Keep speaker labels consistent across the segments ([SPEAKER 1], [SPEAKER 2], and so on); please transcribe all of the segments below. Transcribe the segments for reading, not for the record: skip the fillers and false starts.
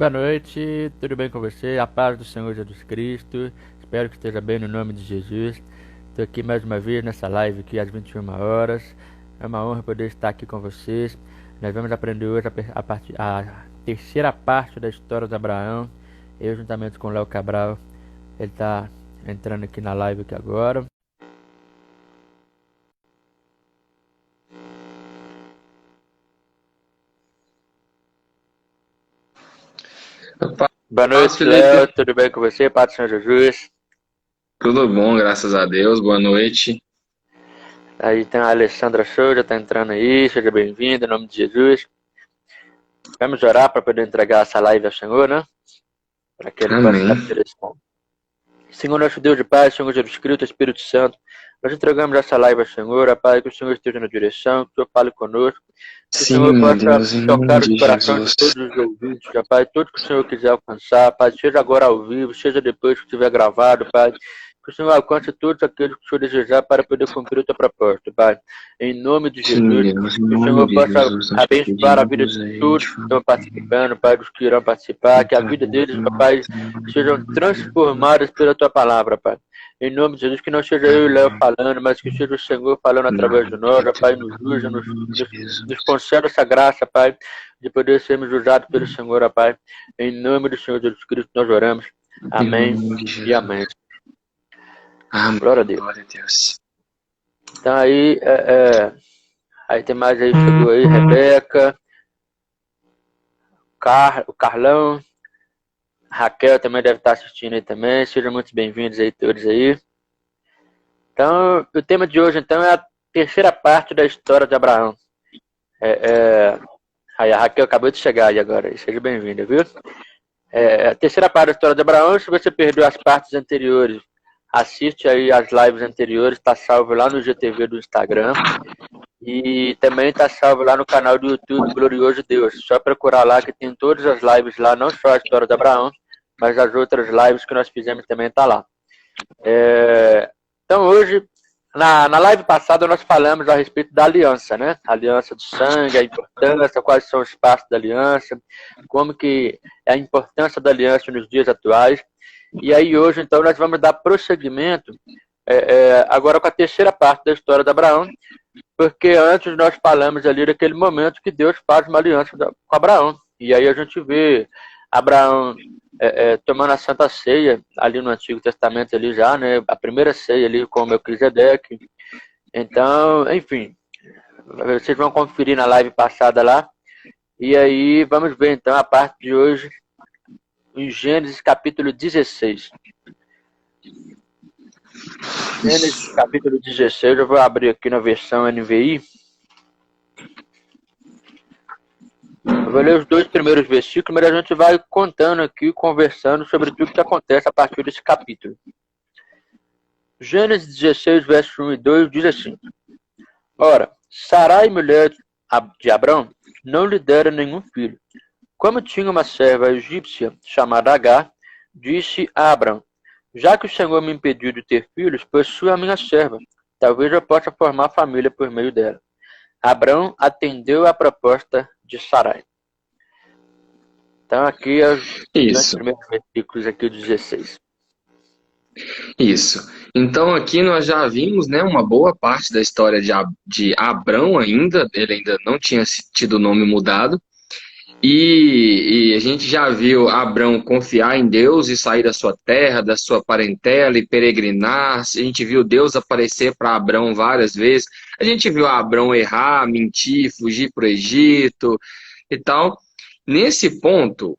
[SPEAKER 1] Boa noite, tudo bem com você? A paz do Senhor Jesus Cristo. Espero que esteja bem no nome de Jesus. Estou aqui mais uma vez nessa live aqui às 21 horas. É uma honra poder estar aqui com vocês. Nós vamos aprender hoje a terceira parte da história de Abraão. Eu juntamente com o Léo Cabral, ele está entrando aqui na live aqui agora. Boa noite, Léo. Tudo bem com você? Paz do Senhor Jesus.
[SPEAKER 2] Tudo bom, graças a Deus. Boa noite.
[SPEAKER 1] Aí tem a Alessandra Souza, está entrando aí. Seja bem-vinda, em nome de Jesus. Vamos orar para poder entregar essa live ao Senhor, né? Para que Ele possa dar direção. Senhor nosso Deus e Pai, Senhor Jesus Cristo, Espírito Santo, nós entregamos essa live ao Senhor, Pai, que o Senhor esteja na direção, que o Senhor fale conosco, que o Senhor possa tocar os corações de todos os ouvintes, Pai, tudo que o Senhor quiser alcançar, Pai, seja agora ao vivo, seja depois que estiver gravado, Pai, que o Senhor alcance todos aqueles que o Senhor desejar para poder cumprir o teu propósito, Pai. Em nome de Jesus, que o Senhor possa abençoar a vida de todos que estão participando, Pai, dos que irão participar, que a vida deles, Pai, sejam transformadas pela tua palavra, Pai. Em nome de Jesus, que não seja eu e o Léo falando, mas que seja o Senhor falando através de nós, Pai, nos usa, nos conceda essa graça, Pai, de poder sermos usados pelo Senhor, Pai. Em nome do Senhor Jesus Cristo, nós oramos. Amém e amém. Glória a Deus. Então aí, aí tem mais aí, chegou aí, Rebeca, o Carlão, Raquel também deve estar assistindo aí também. Sejam muito bem-vindos aí todos aí. Então, o tema de hoje então é a terceira parte da história de Abraão. Aí a Raquel acabou de chegar aí agora. Seja bem-vinda, viu? A terceira parte da história de Abraão. Se você perdeu as partes anteriores, assiste aí as lives anteriores, está salvo lá no GTV do Instagram. E também está salvo lá no canal do YouTube Glorioso Deus. Só procurar lá que tem todas as lives lá, não só a história de Abraão, mas as outras lives que nós fizemos também está lá. Então hoje, na live passada, nós falamos a respeito da aliança, né? A aliança do sangue, a importância, quais são os passos da aliança, como que é a importância da aliança nos dias atuais. E aí hoje, então, nós vamos dar prosseguimento agora com a terceira parte da história de Abraão, porque antes nós falamos ali daquele momento que Deus faz uma aliança com Abraão. E aí a gente vê Abraão tomando a Santa Ceia, ali no Antigo Testamento, ali já, né? A primeira ceia ali com Melquisedeque. Então, enfim, vocês vão conferir na live passada lá. E aí vamos ver então a parte de hoje, em Gênesis capítulo 16. Gênesis capítulo 16, eu vou abrir aqui na versão NVI. Eu vou ler os dois primeiros versículos, mas a gente vai contando aqui, conversando sobre tudo que acontece a partir desse capítulo. Gênesis 16, verso 1 e 2 diz assim: Ora, Sarai, mulher de Abrão, não lhe dera nenhum filho. Como tinha uma serva egípcia chamada Agar, disse a Abrão: Já que o Senhor me impediu de ter filhos, possui a minha serva. Talvez eu possa formar família por meio dela. Abrão atendeu à proposta de Sarai. Então aqui é os primeiros versículos aqui do 16.
[SPEAKER 2] Isso. Então aqui nós já vimos, né, uma boa parte da história de Abrão ainda. Ele ainda não tinha tido o nome mudado. E a gente já viu Abrão confiar em Deus e sair da sua terra, da sua parentela e peregrinar. A gente viu Deus aparecer para Abrão várias vezes. A gente viu Abrão errar, mentir, fugir para o Egito e tal. Nesse ponto,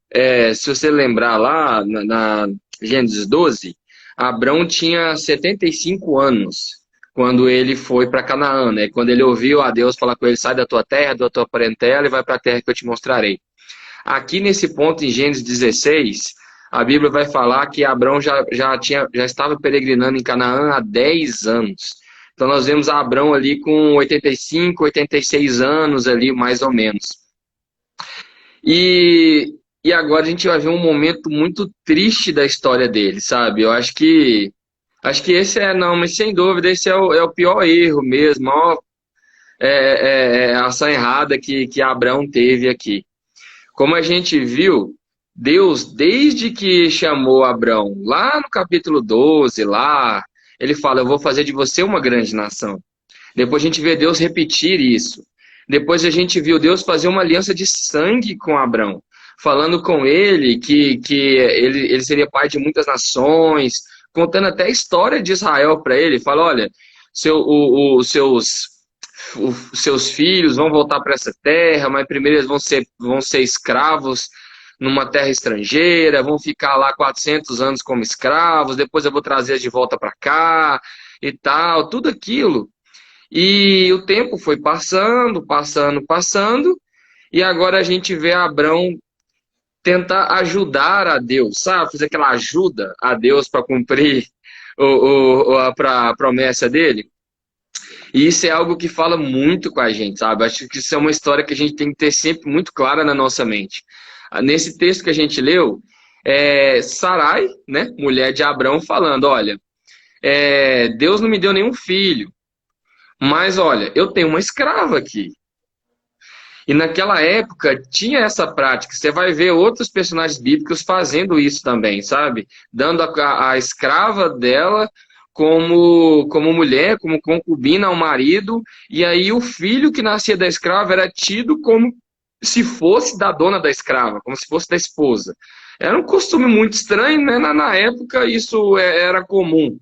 [SPEAKER 2] se você lembrar lá na Gênesis 12, Abrão tinha 75 anos quando ele foi para Canaã, né? Quando ele ouviu a Deus falar com ele: sai da tua terra, da tua parentela e vai para a terra que eu te mostrarei. Aqui nesse ponto, em Gênesis 16, a Bíblia vai falar que Abrão já estava peregrinando em Canaã há 10 anos. Então nós vemos Abrão ali com 85, 86 anos ali, mais ou menos. E agora a gente vai ver um momento muito triste da história dele, sabe? Eu acho que esse não, mas sem dúvida esse é o pior erro mesmo, a ação errada que Abrão teve aqui. Como a gente viu, Deus, desde que chamou Abrão, lá no capítulo 12, lá, ele fala, eu vou fazer de você uma grande nação. Depois a gente vê Deus repetir isso. Depois a gente viu Deus fazer uma aliança de sangue com Abrão, falando com ele que ele seria pai de muitas nações, contando até a história de Israel para ele. Fala, olha, os seus filhos vão voltar para essa terra, mas primeiro eles vão ser escravos numa terra estrangeira, vão ficar lá 400 anos como escravos, depois eu vou trazer de volta para cá e tal, tudo aquilo. E o tempo foi passando, passando, passando, e agora a gente vê Abrão tentar ajudar a Deus, sabe? Fazer aquela ajuda a Deus para cumprir a promessa dele. E isso é algo que fala muito com a gente, sabe? Acho que isso é uma história que a gente tem que ter sempre muito clara na nossa mente. Nesse texto que a gente leu, Sarai, né, mulher de Abrão, falando, olha, Deus não me deu nenhum filho, mas olha, eu tenho uma escrava aqui. E naquela época tinha essa prática. Você vai ver outros personagens bíblicos fazendo isso também, sabe? Dando a escrava dela como mulher, como concubina ao marido. E aí o filho que nascia da escrava era tido como se fosse da dona da escrava, como se fosse da esposa. Era um costume muito estranho, né? Na época isso era comum.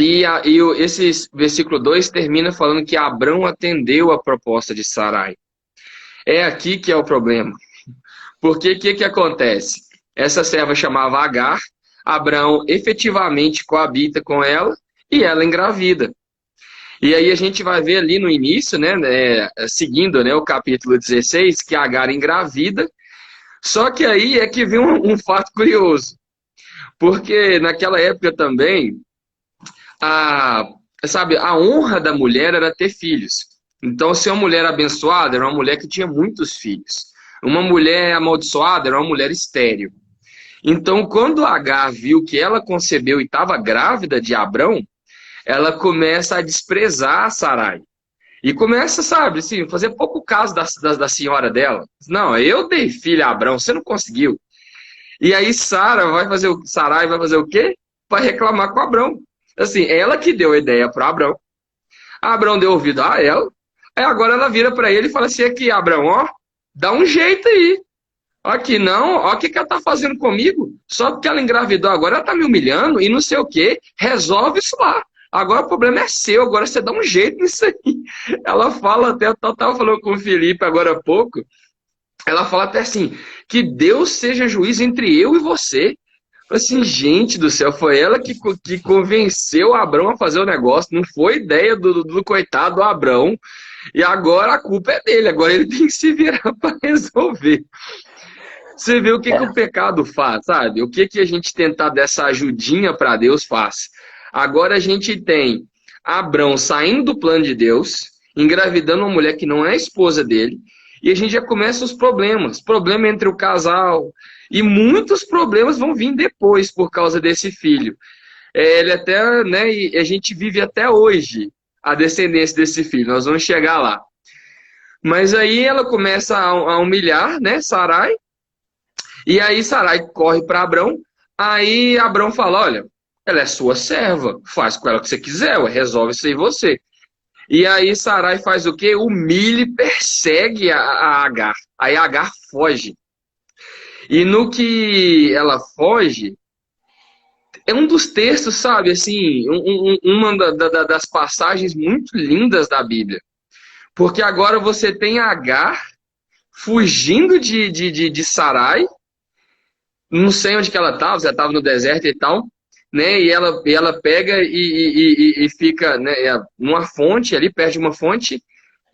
[SPEAKER 2] Esse versículo 2 termina falando que Abrão atendeu a proposta de Sarai. É aqui que é o problema. Porque o que acontece? Essa serva chamava Agar, Abrão efetivamente coabita com ela e ela engravida. E aí a gente vai ver ali no início, né, seguindo, né, o capítulo 16, que Agar engravida. Só que aí é que vem um fato curioso. Porque naquela época também, a honra da mulher era ter filhos. Então, ser uma mulher abençoada era uma mulher que tinha muitos filhos. Uma mulher amaldiçoada era uma mulher estéril. Então, quando Agar viu que ela concebeu e estava grávida de Abrão, ela começa a desprezar Sarai. E começa, sabe, assim, fazer pouco caso da senhora dela. Não, eu dei filho a Abrão, você não conseguiu. E aí Sarai vai fazer o quê? Vai reclamar com Abrão. Assim, ela que deu a ideia para Abrão. Abrão deu ouvido a ela. Aí agora ela vira para ele e fala assim, aqui, Abrão, ó, dá um jeito aí. Aqui não, ó, o que ela tá fazendo comigo? Só porque ela engravidou agora, ela tá me humilhando e não sei o quê. Resolve isso lá. Agora o problema é seu, agora você dá um jeito nisso aí. Ela fala até, eu tava falando com o Felipe agora há pouco, ela fala até assim, que Deus seja juiz entre eu e você. Assim, gente do céu, foi ela que convenceu o Abrão a fazer o negócio, não foi ideia do coitado do Abrão, e agora a culpa é dele, agora ele tem que se virar para resolver. Você vê o que o pecado faz, sabe? O que a gente tentar dessa ajudinha para Deus faz. Agora a gente tem Abrão saindo do plano de Deus, engravidando uma mulher que não é a esposa dele, e a gente já começa os problemas. Problema entre o casal, e muitos problemas vão vir depois por causa desse filho. Ele até, né, e a gente vive até hoje a descendência desse filho. Nós vamos chegar lá. Mas aí ela começa a humilhar, né, Sarai. E aí Sarai corre para Abrão. Aí Abrão fala, olha, ela é sua serva, faz com ela o que você quiser, resolve isso aí você. E aí Sarai faz o quê? Humilha e persegue a Agar. Aí a Agar foge. E no que ela foge, é um dos textos, sabe, assim, uma das passagens muito lindas da Bíblia. Porque agora você tem Agar fugindo de Sarai, não sei onde que ela estava, já estava no deserto e tal, né? E ela pega e fica, né, numa fonte, ali perto de uma fonte,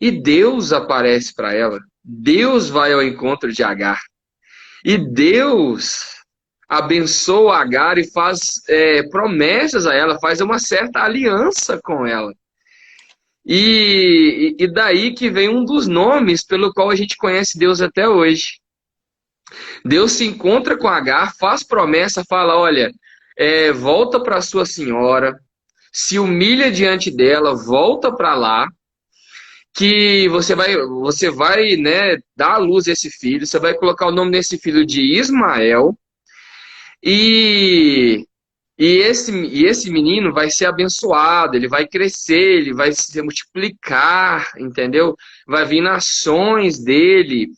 [SPEAKER 2] e Deus aparece para ela. Deus vai ao encontro de Agar. E Deus abençoa Agar e faz promessas a ela, faz uma certa aliança com ela. E daí que vem um dos nomes pelo qual a gente conhece Deus até hoje. Deus se encontra com Agar, faz promessa, fala, olha, volta para sua senhora, se humilha diante dela, volta para lá, que você vai, né, dar à luz esse filho, você vai colocar o nome desse filho de Ismael, e, e esse menino vai ser abençoado, ele vai crescer, ele vai se multiplicar, entendeu? Vai vir nações dele,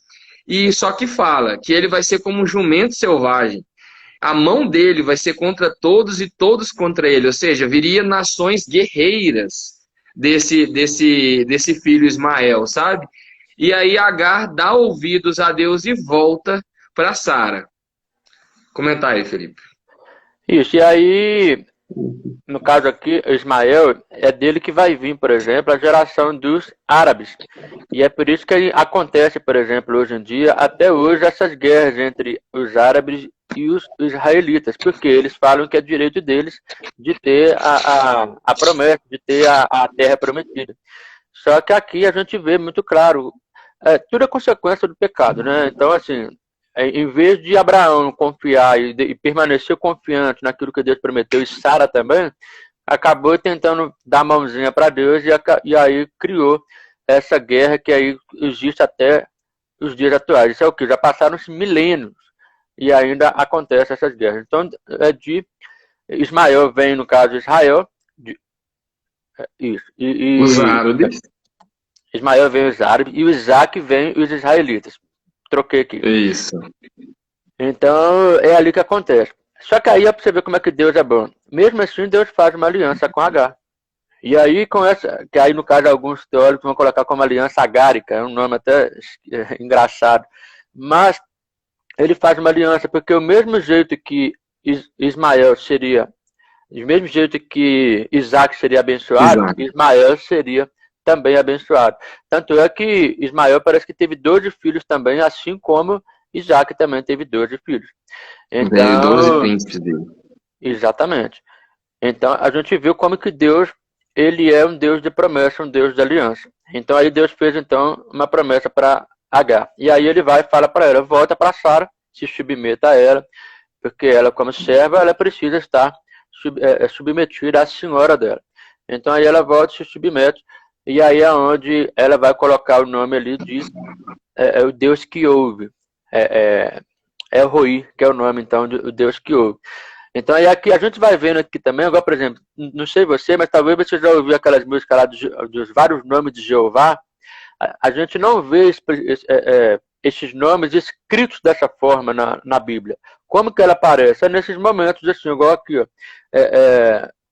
[SPEAKER 2] e só que fala que ele vai ser como um jumento selvagem. A mão dele vai ser contra todos e todos contra ele, ou seja, viria nações guerreiras desse filho Ismael, sabe? E aí Agar dá ouvidos a Deus e volta para Sara. Comenta aí, Felipe.
[SPEAKER 1] Isso, e aí, no caso aqui, Ismael, é dele que vai vir, por exemplo, a geração dos árabes. E é por isso que acontece, por exemplo, hoje em dia, até hoje, essas guerras entre os árabes e os israelitas, porque eles falam que é direito deles de ter a promessa, de ter a terra prometida. Só que aqui a gente vê muito claro, tudo é consequência do pecado, né? Então, assim, em vez de Abraão confiar e permanecer confiante naquilo que Deus prometeu, e Sara também, acabou tentando dar a mãozinha para Deus e aí criou essa guerra que aí existe até os dias atuais. Isso é o que? Já passaram-se milênios e ainda acontecem essas guerras. Então, de Ismael vem, no caso, Israel. Isso.
[SPEAKER 2] Os árabes.
[SPEAKER 1] Ismael vem os árabes e o Isaac vem os israelitas. Troquei aqui.
[SPEAKER 2] Isso.
[SPEAKER 1] Então, é ali que acontece. Só que aí é pra você ver como é que Deus é bom. Mesmo assim, Deus faz uma aliança com Agar. E aí, com essa, que aí no caso alguns teólogos vão colocar como aliança agárica, é um nome até engraçado. Mas ele faz uma aliança, porque o mesmo jeito que Ismael seria, do mesmo jeito que Isaac seria abençoado,
[SPEAKER 2] Isaac.
[SPEAKER 1] Ismael seria também abençoado. Tanto é que Ismael parece que teve 12 filhos também, assim como Isaac também teve 12 filhos.
[SPEAKER 2] Veio
[SPEAKER 1] Então,
[SPEAKER 2] 12 príncipes dele.
[SPEAKER 1] exatamente. Então a gente viu como que Deus, ele é um Deus de promessa, um Deus de aliança. Então aí Deus fez então uma promessa para Agar. E aí ele vai e fala para ela, volta para Sara, se submeta a ela, porque ela como serva, ela precisa estar submetida à senhora dela. Então aí ela volta e se submete, e aí é onde ela vai colocar o nome ali de o Deus que ouve. É Roi, que é o nome então do Deus que ouve. Então aí aqui a gente vai vendo aqui também, agora por exemplo, não sei você, mas talvez você já ouviu aquelas músicas lá dos vários nomes de Jeová. A gente não vê esses nomes escritos dessa forma na Bíblia. Como que ela aparece? É nesses momentos assim, igual aqui, ó.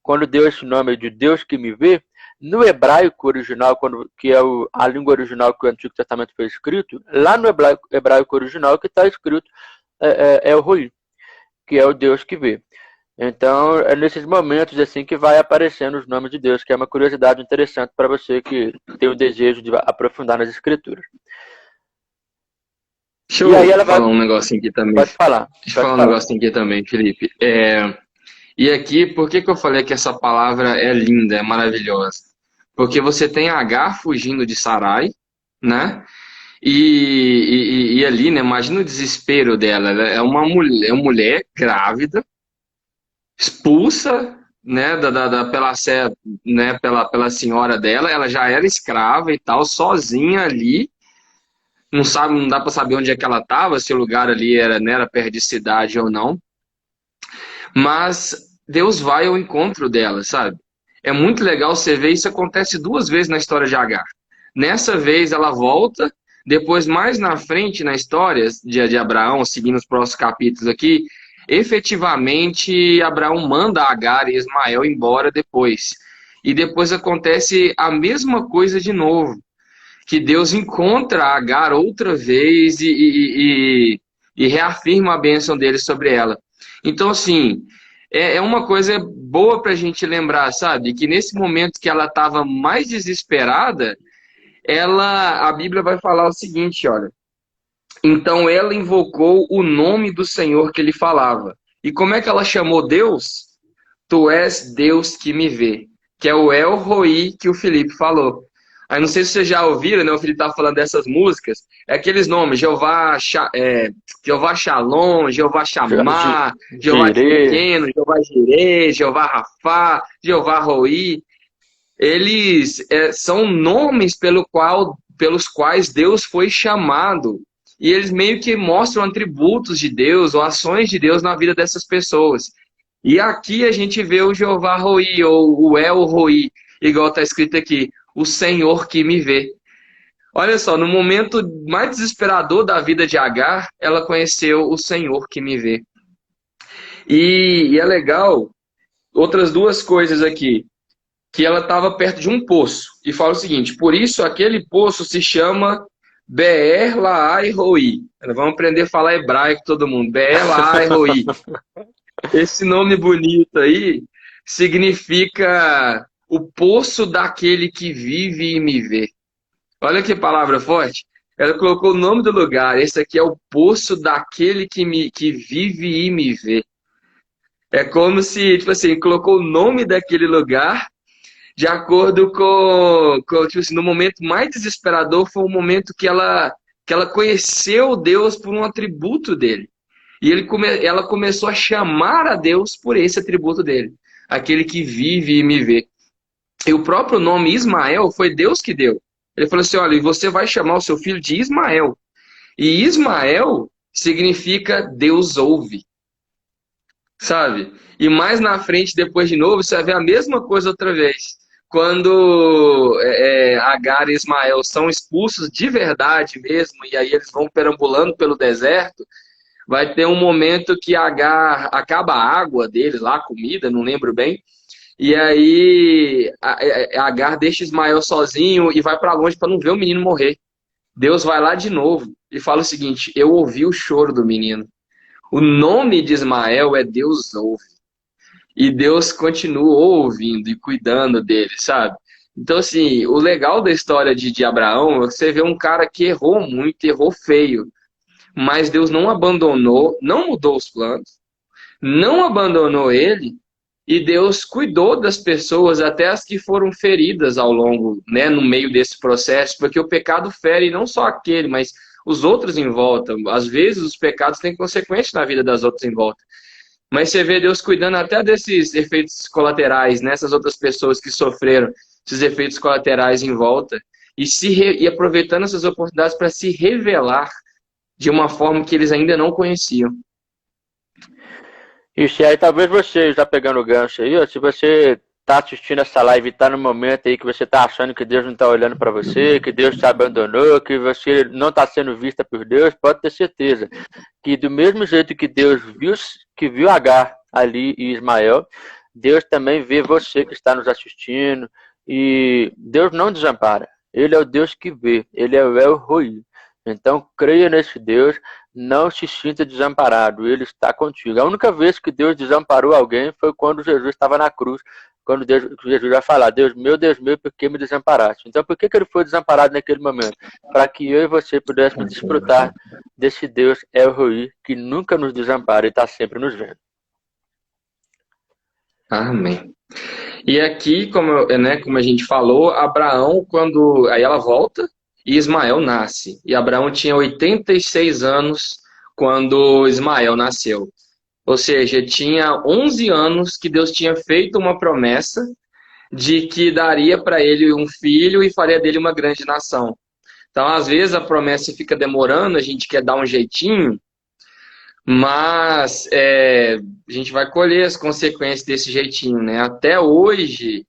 [SPEAKER 1] Quando deu esse nome de Deus que me vê, no hebraico original, que é a língua original que o Antigo Testamento foi escrito, lá no hebraico original que está escrito é o Roi, que é o Deus que vê. Então, é nesses momentos assim que vai aparecendo os nomes de Deus, que é uma curiosidade interessante para você que tem o desejo de aprofundar nas escrituras.
[SPEAKER 2] Deixa eu falar um negocinho aqui também.
[SPEAKER 1] Pode falar.
[SPEAKER 2] Deixa eu falar um negocinho aqui também, Felipe. E aqui, por que eu falei que essa palavra é linda, é maravilhosa? Porque você tem Agar fugindo de Sarai, né? E ali, né? Imagina o desespero dela. Ela é uma mulher grávida, expulsa, né, pela senhora dela. Ela já era escrava e tal, sozinha ali. Não dá para saber onde é que ela estava, se o lugar ali era perto de cidade ou não. Mas Deus vai ao encontro dela, sabe? É muito legal você ver, isso acontece 2 vezes na história de Agar. Nessa vez ela volta, depois mais na frente na história de Abraão, seguindo os próximos capítulos aqui, efetivamente Abraão manda Agar e Ismael embora depois. E depois acontece a mesma coisa de novo, que Deus encontra Agar outra vez e reafirma a bênção dele sobre ela. Então, assim, é uma coisa boa para a gente lembrar, sabe? Que nesse momento que ela estava mais desesperada, a Bíblia vai falar o seguinte, olha. Então ela invocou o nome do Senhor que ele falava. E como é que ela chamou Deus? Tu és Deus que me vê. Que é o El Roi que o Felipe falou. Aí não sei se vocês já ouviram, né? O Felipe estava falando dessas músicas. É aqueles nomes, Jeová Shalom, Jeová Shammah, Jeová Tsidkenu, Jeová Jireh, Jeová Rafá, Jeová Roi. eles são nomes pelos quais Deus foi chamado. E eles meio que mostram atributos de Deus ou ações de Deus na vida dessas pessoas. E aqui a gente vê o Jeová Roi, ou o El Roi, igual está escrito aqui, o Senhor que me vê. Olha só, no momento mais desesperador da vida de Agar, ela conheceu o Senhor que me vê. E é legal, outras duas coisas aqui, que ela estava perto de um poço. E fala o seguinte, por isso aquele poço se chama Beer Lahai Roi. Vamos aprender a falar hebraico todo mundo. Beer Lahai Roi. Esse nome bonito aí significa o poço daquele que vive e me vê. Olha que palavra forte. Ela colocou o nome do lugar. Esse aqui é o poço daquele que vive e me vê. É como se, tipo assim, colocou o nome daquele lugar de acordo tipo assim, no momento mais desesperador foi o momento que ela conheceu Deus por um atributo dele. E ela começou a chamar a Deus por esse atributo dele. Aquele que vive e me vê. E o próprio nome Ismael foi Deus que deu. Ele falou assim, olha, e você vai chamar o seu filho de Ismael. E Ismael significa Deus ouve. Sabe? E mais na frente, depois de novo, você vai ver a mesma coisa outra vez. Quando Agar e Ismael são expulsos de verdade mesmo, e aí eles vão perambulando pelo deserto, vai ter um momento que Agar acaba a água deles lá, a comida, não lembro bem, e aí Agar deixa Ismael sozinho e vai para longe para não ver o menino morrer. Deus vai lá de novo e fala o seguinte, eu ouvi o choro do menino. O nome de Ismael é Deus ouve. E Deus continuou ouvindo e cuidando dele, sabe? Então, assim, o legal da história de Abraão é você vê um cara que errou muito, errou feio. Mas Deus não abandonou, não mudou os planos, não abandonou ele. E Deus cuidou das pessoas, até as que foram feridas ao longo, né, no meio desse processo. Porque o pecado fere não só aquele, mas os outros em volta. Às vezes os pecados têm consequências na vida das outras em volta. Mas você vê Deus cuidando até desses efeitos colaterais, nessas outras pessoas que sofreram esses efeitos colaterais em volta, e aproveitando essas oportunidades para se revelar de uma forma que eles ainda não conheciam.
[SPEAKER 1] Isso, e aí talvez você, já pegando o gancho aí, ó, se você tá assistindo essa live e tá no momento aí que você tá achando que Deus não tá olhando para você, que Deus te abandonou, que você não tá sendo vista por Deus, pode ter certeza que do mesmo jeito que Deus viu Agar ali e Ismael, Deus também vê você que está nos assistindo, e Deus não desampara. Ele é o Deus que vê, ele é o El Roi. Então creia nesse Deus, não se sinta desamparado, ele está contigo. A única vez que Deus desamparou alguém foi quando Jesus estava na cruz, quando Jesus vai falar, Deus meu, por que me desamparaste? Então por que ele foi desamparado naquele momento? Para que eu e você pudéssemos desfrutar desse Deus El Roi, que nunca nos desampara e está sempre nos vendo.
[SPEAKER 2] Amém. E aqui, como a gente falou, Abraão, aí ela volta e Ismael nasce. E Abraão tinha 86 anos quando Ismael nasceu. Ou seja, tinha 11 anos que Deus tinha feito uma promessa de que daria para ele um filho e faria dele uma grande nação. Então, às vezes, a promessa fica demorando, a gente quer dar um jeitinho, mas a gente vai colher as consequências desse jeitinho, né? Até hoje,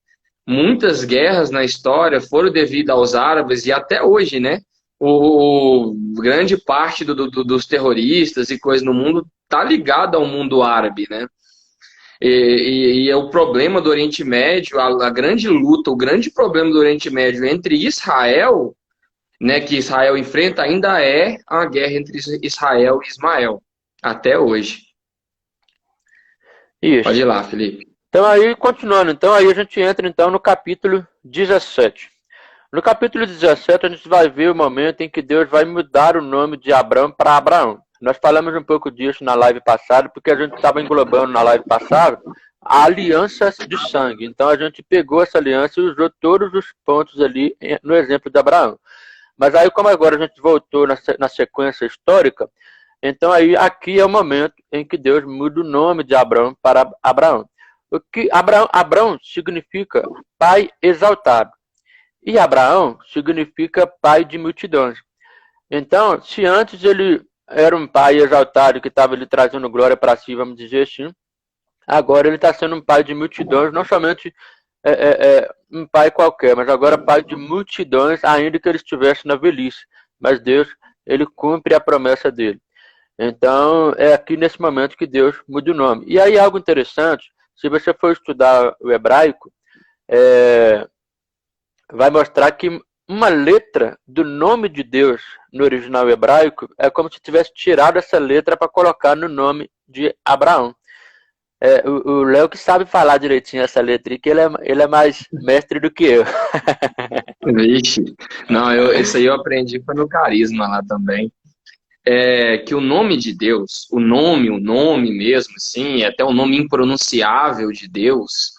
[SPEAKER 2] muitas guerras na história foram devido aos árabes, e até hoje, né? Grande parte dos terroristas e coisas no mundo está ligada ao mundo árabe, né? E é o problema do Oriente Médio, a grande luta, o grande problema do Oriente Médio entre Israel, né, que Israel enfrenta, ainda é a guerra entre Israel e Ismael, até hoje.
[SPEAKER 1] Isso.
[SPEAKER 2] Pode ir lá, Felipe.
[SPEAKER 1] Então aí, continuando, então aí a gente entra então no capítulo 17. No capítulo 17 a gente vai ver o momento em que Deus vai mudar o nome de Abrão para Abraão. Nós falamos um pouco disso na live passada, porque a gente estava englobando na live passada a aliança de sangue. Então a gente pegou essa aliança e usou todos os pontos ali no exemplo de Abraão. Mas aí, como agora a gente voltou na sequência histórica, então aí aqui é o momento em que Deus muda o nome de Abraão para Abraão. O que Abrão significa pai exaltado. E Abraão significa pai de multidões. Então, se antes ele era um pai exaltado que estava lhe trazendo glória para si, vamos dizer assim, agora ele está sendo um pai de multidões, não somente um pai qualquer, mas agora pai de multidões, ainda que ele estivesse na velhice. Mas Deus, ele cumpre a promessa dele. Então, é aqui nesse momento que Deus muda o nome. E aí, algo interessante, se você for estudar o hebraico, vai mostrar que uma letra do nome de Deus no original hebraico é como se tivesse tirado essa letra para colocar no nome de Abraão. O Léo que sabe falar direitinho essa letra aí, que ele é mais mestre do que eu.
[SPEAKER 2] Vixe. Não, isso aí eu aprendi foi no Carisma lá também. Que o nome de Deus, o nome mesmo, sim, até o nome impronunciável de Deus,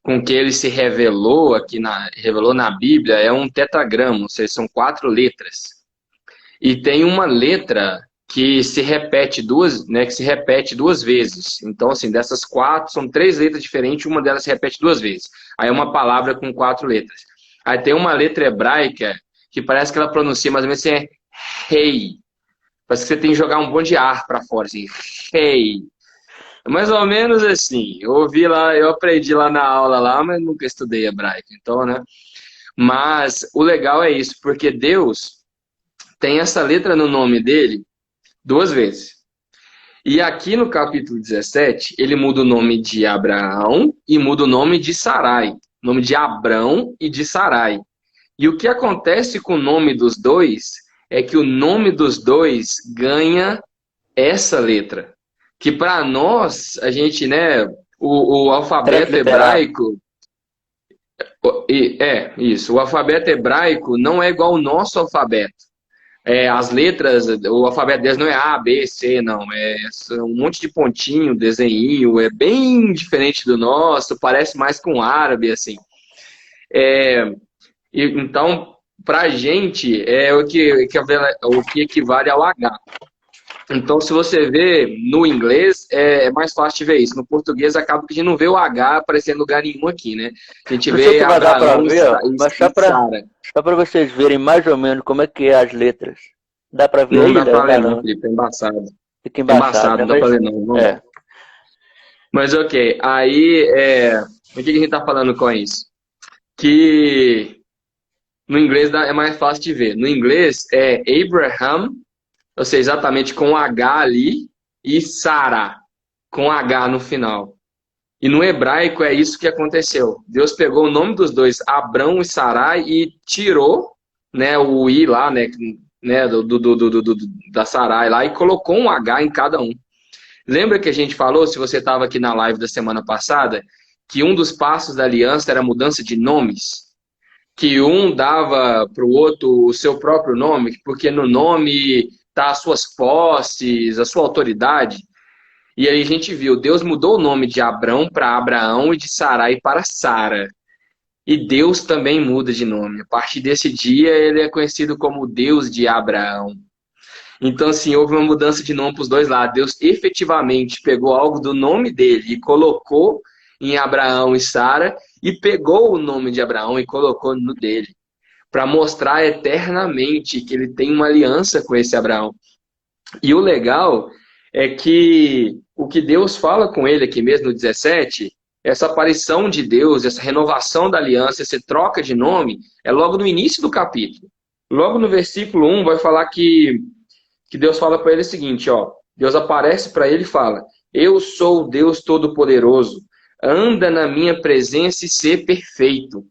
[SPEAKER 2] com que ele se revelou revelou na Bíblia, é um tetragrama, ou seja, são 4 letras. E tem uma letra que se repete duas vezes. Então, assim, dessas 4, são 3 letras diferentes, uma delas se repete 2 vezes. Aí é uma palavra com 4 letras. Aí tem uma letra hebraica que parece que ela pronuncia mais ou menos assim, rei. Parece que você tem que jogar um bom de ar para fora, assim, rei. Mais ou menos assim. Eu ouvi lá, eu aprendi lá na aula lá, mas nunca estudei hebraico, então, né? Mas o legal é isso, porque Deus tem essa letra no nome dele 2 vezes. E aqui no capítulo 17, ele muda o nome de Abraão e muda o nome de Sarai. O nome de Abrão e de Sarai. E o que acontece com o nome dos dois é que o nome dos dois ganha essa letra. Que para nós, a gente, né, o alfabeto hebraico... Isso. O alfabeto hebraico não é igual ao nosso alfabeto. As letras, o alfabeto deles não é A, B, C, não. São um monte de pontinho, desenho, é bem diferente do nosso, parece mais com árabe, assim. Então, pra gente, é o que equivale ao H. Então, se você vê no inglês, é mais fácil de ver isso. No português, acaba que a gente não vê o H aparecendo em lugar nenhum aqui, né? A gente vê Abraão
[SPEAKER 1] e Sara. Só para vocês verem mais ou menos como é que é as letras. Dá para ver
[SPEAKER 2] não
[SPEAKER 1] aí?
[SPEAKER 2] Dá para ler não, Felipe, é embaçado.
[SPEAKER 1] Fica embaçado,
[SPEAKER 2] não dá para ler não. Mas ok, aí, o que a gente tá falando com isso? Que no inglês é mais fácil de ver. No inglês é Abraham, ou seja, exatamente com H ali, e Sara, com H no final. E no hebraico é isso que aconteceu. Deus pegou o nome dos dois, Abrão e Sarai, e tirou, né, o I lá, né, da Sarai lá, e colocou um H em cada um. Lembra que a gente falou, se você estava aqui na live da semana passada, que um dos passos da aliança era a mudança de nomes? Que um dava para o outro o seu próprio nome, porque no nome tá as suas posses, a sua autoridade. E aí a gente viu, Deus mudou o nome de Abrão para Abraão e de Sarai para Sara. E Deus também muda de nome. A partir desse dia, ele é conhecido como Deus de Abraão. Então, assim, houve uma mudança de nome para os dois lados. Deus efetivamente pegou algo do nome dele e colocou em Abraão e Sara, e pegou o nome de Abraão e colocou no dele, para mostrar eternamente que ele tem uma aliança com esse Abraão. E o legal é que o que Deus fala com ele aqui mesmo no 17, essa aparição de Deus, essa renovação da aliança, essa troca de nome, é logo no início do capítulo. Logo no versículo 1 vai falar que Deus fala para ele o seguinte, ó, Deus aparece para ele e fala: eu sou o Deus Todo-Poderoso, anda na minha presença e ser perfeito.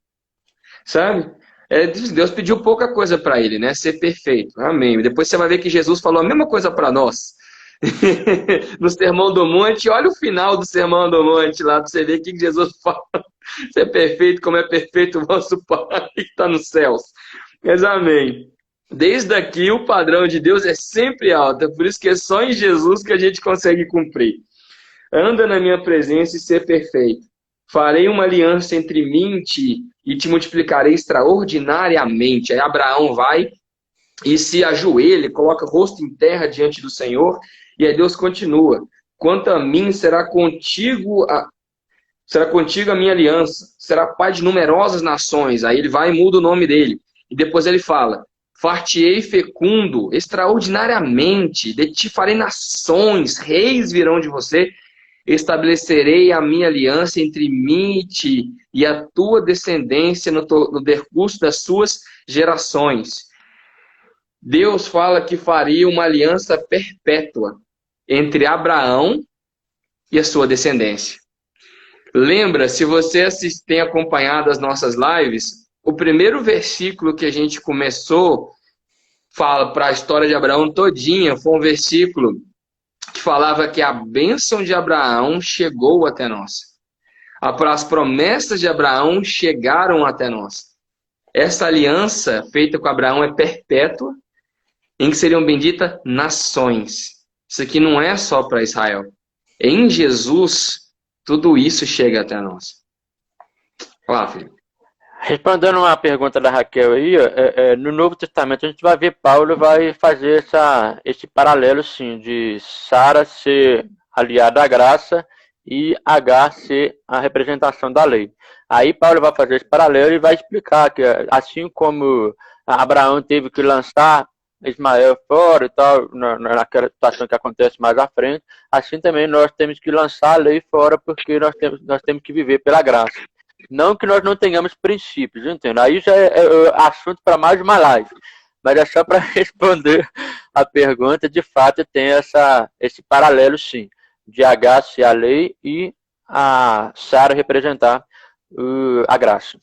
[SPEAKER 2] Sabe? Deus pediu pouca coisa para ele, né? Ser perfeito. Amém. Depois você vai ver que Jesus falou a mesma coisa para nós. No Sermão do Monte, olha o final do Sermão do Monte lá, para você ver o que Jesus fala. Ser perfeito como é perfeito o vosso Pai que está nos céus. Mas amém. Desde aqui o padrão de Deus é sempre alto. É por isso que é só em Jesus que a gente consegue cumprir. Anda na minha presença e ser perfeito. Farei uma aliança entre mim e ti, e te multiplicarei extraordinariamente. Aí Abraão vai e se ajoelha, coloca o rosto em terra diante do Senhor, e aí Deus continua. Quanto a mim, será contigo será contigo a minha aliança, será pai de numerosas nações. Aí ele vai e muda o nome dele. E depois ele fala: far-te-ei fecundo extraordinariamente, de ti farei nações, reis virão de você, estabelecerei a minha aliança entre mim e ti, e a tua descendência no decurso das suas gerações. Deus fala que faria uma aliança perpétua entre Abraão e a sua descendência. Lembra, se você tem acompanhado as nossas lives, o primeiro versículo que a gente começou fala para a história de Abraão todinha, foi um versículo que falava que a bênção de Abraão chegou até nós. As promessas de Abraão chegaram até nós. Essa aliança feita com Abraão é perpétua, em que seriam benditas nações. Isso aqui não é só para Israel. Em Jesus, tudo isso chega até nós. Olá, filho.
[SPEAKER 1] Respondendo uma pergunta da Raquel aí, no Novo Testamento a gente vai ver Paulo vai fazer esse paralelo, sim, de Sara ser aliada à graça e Agar ser a representação da lei. Aí Paulo vai fazer esse paralelo e vai explicar que assim como Abraão teve que lançar Ismael fora e tal, naquela situação que acontece mais à frente, assim também nós temos que lançar a lei fora porque nós temos que viver pela graça. Não que nós não tenhamos princípios, entende? Aí já é assunto para mais uma live. Mas é só para responder a pergunta, de fato tem esse paralelo sim, de Agar ser a lei e a Sara representar a graça.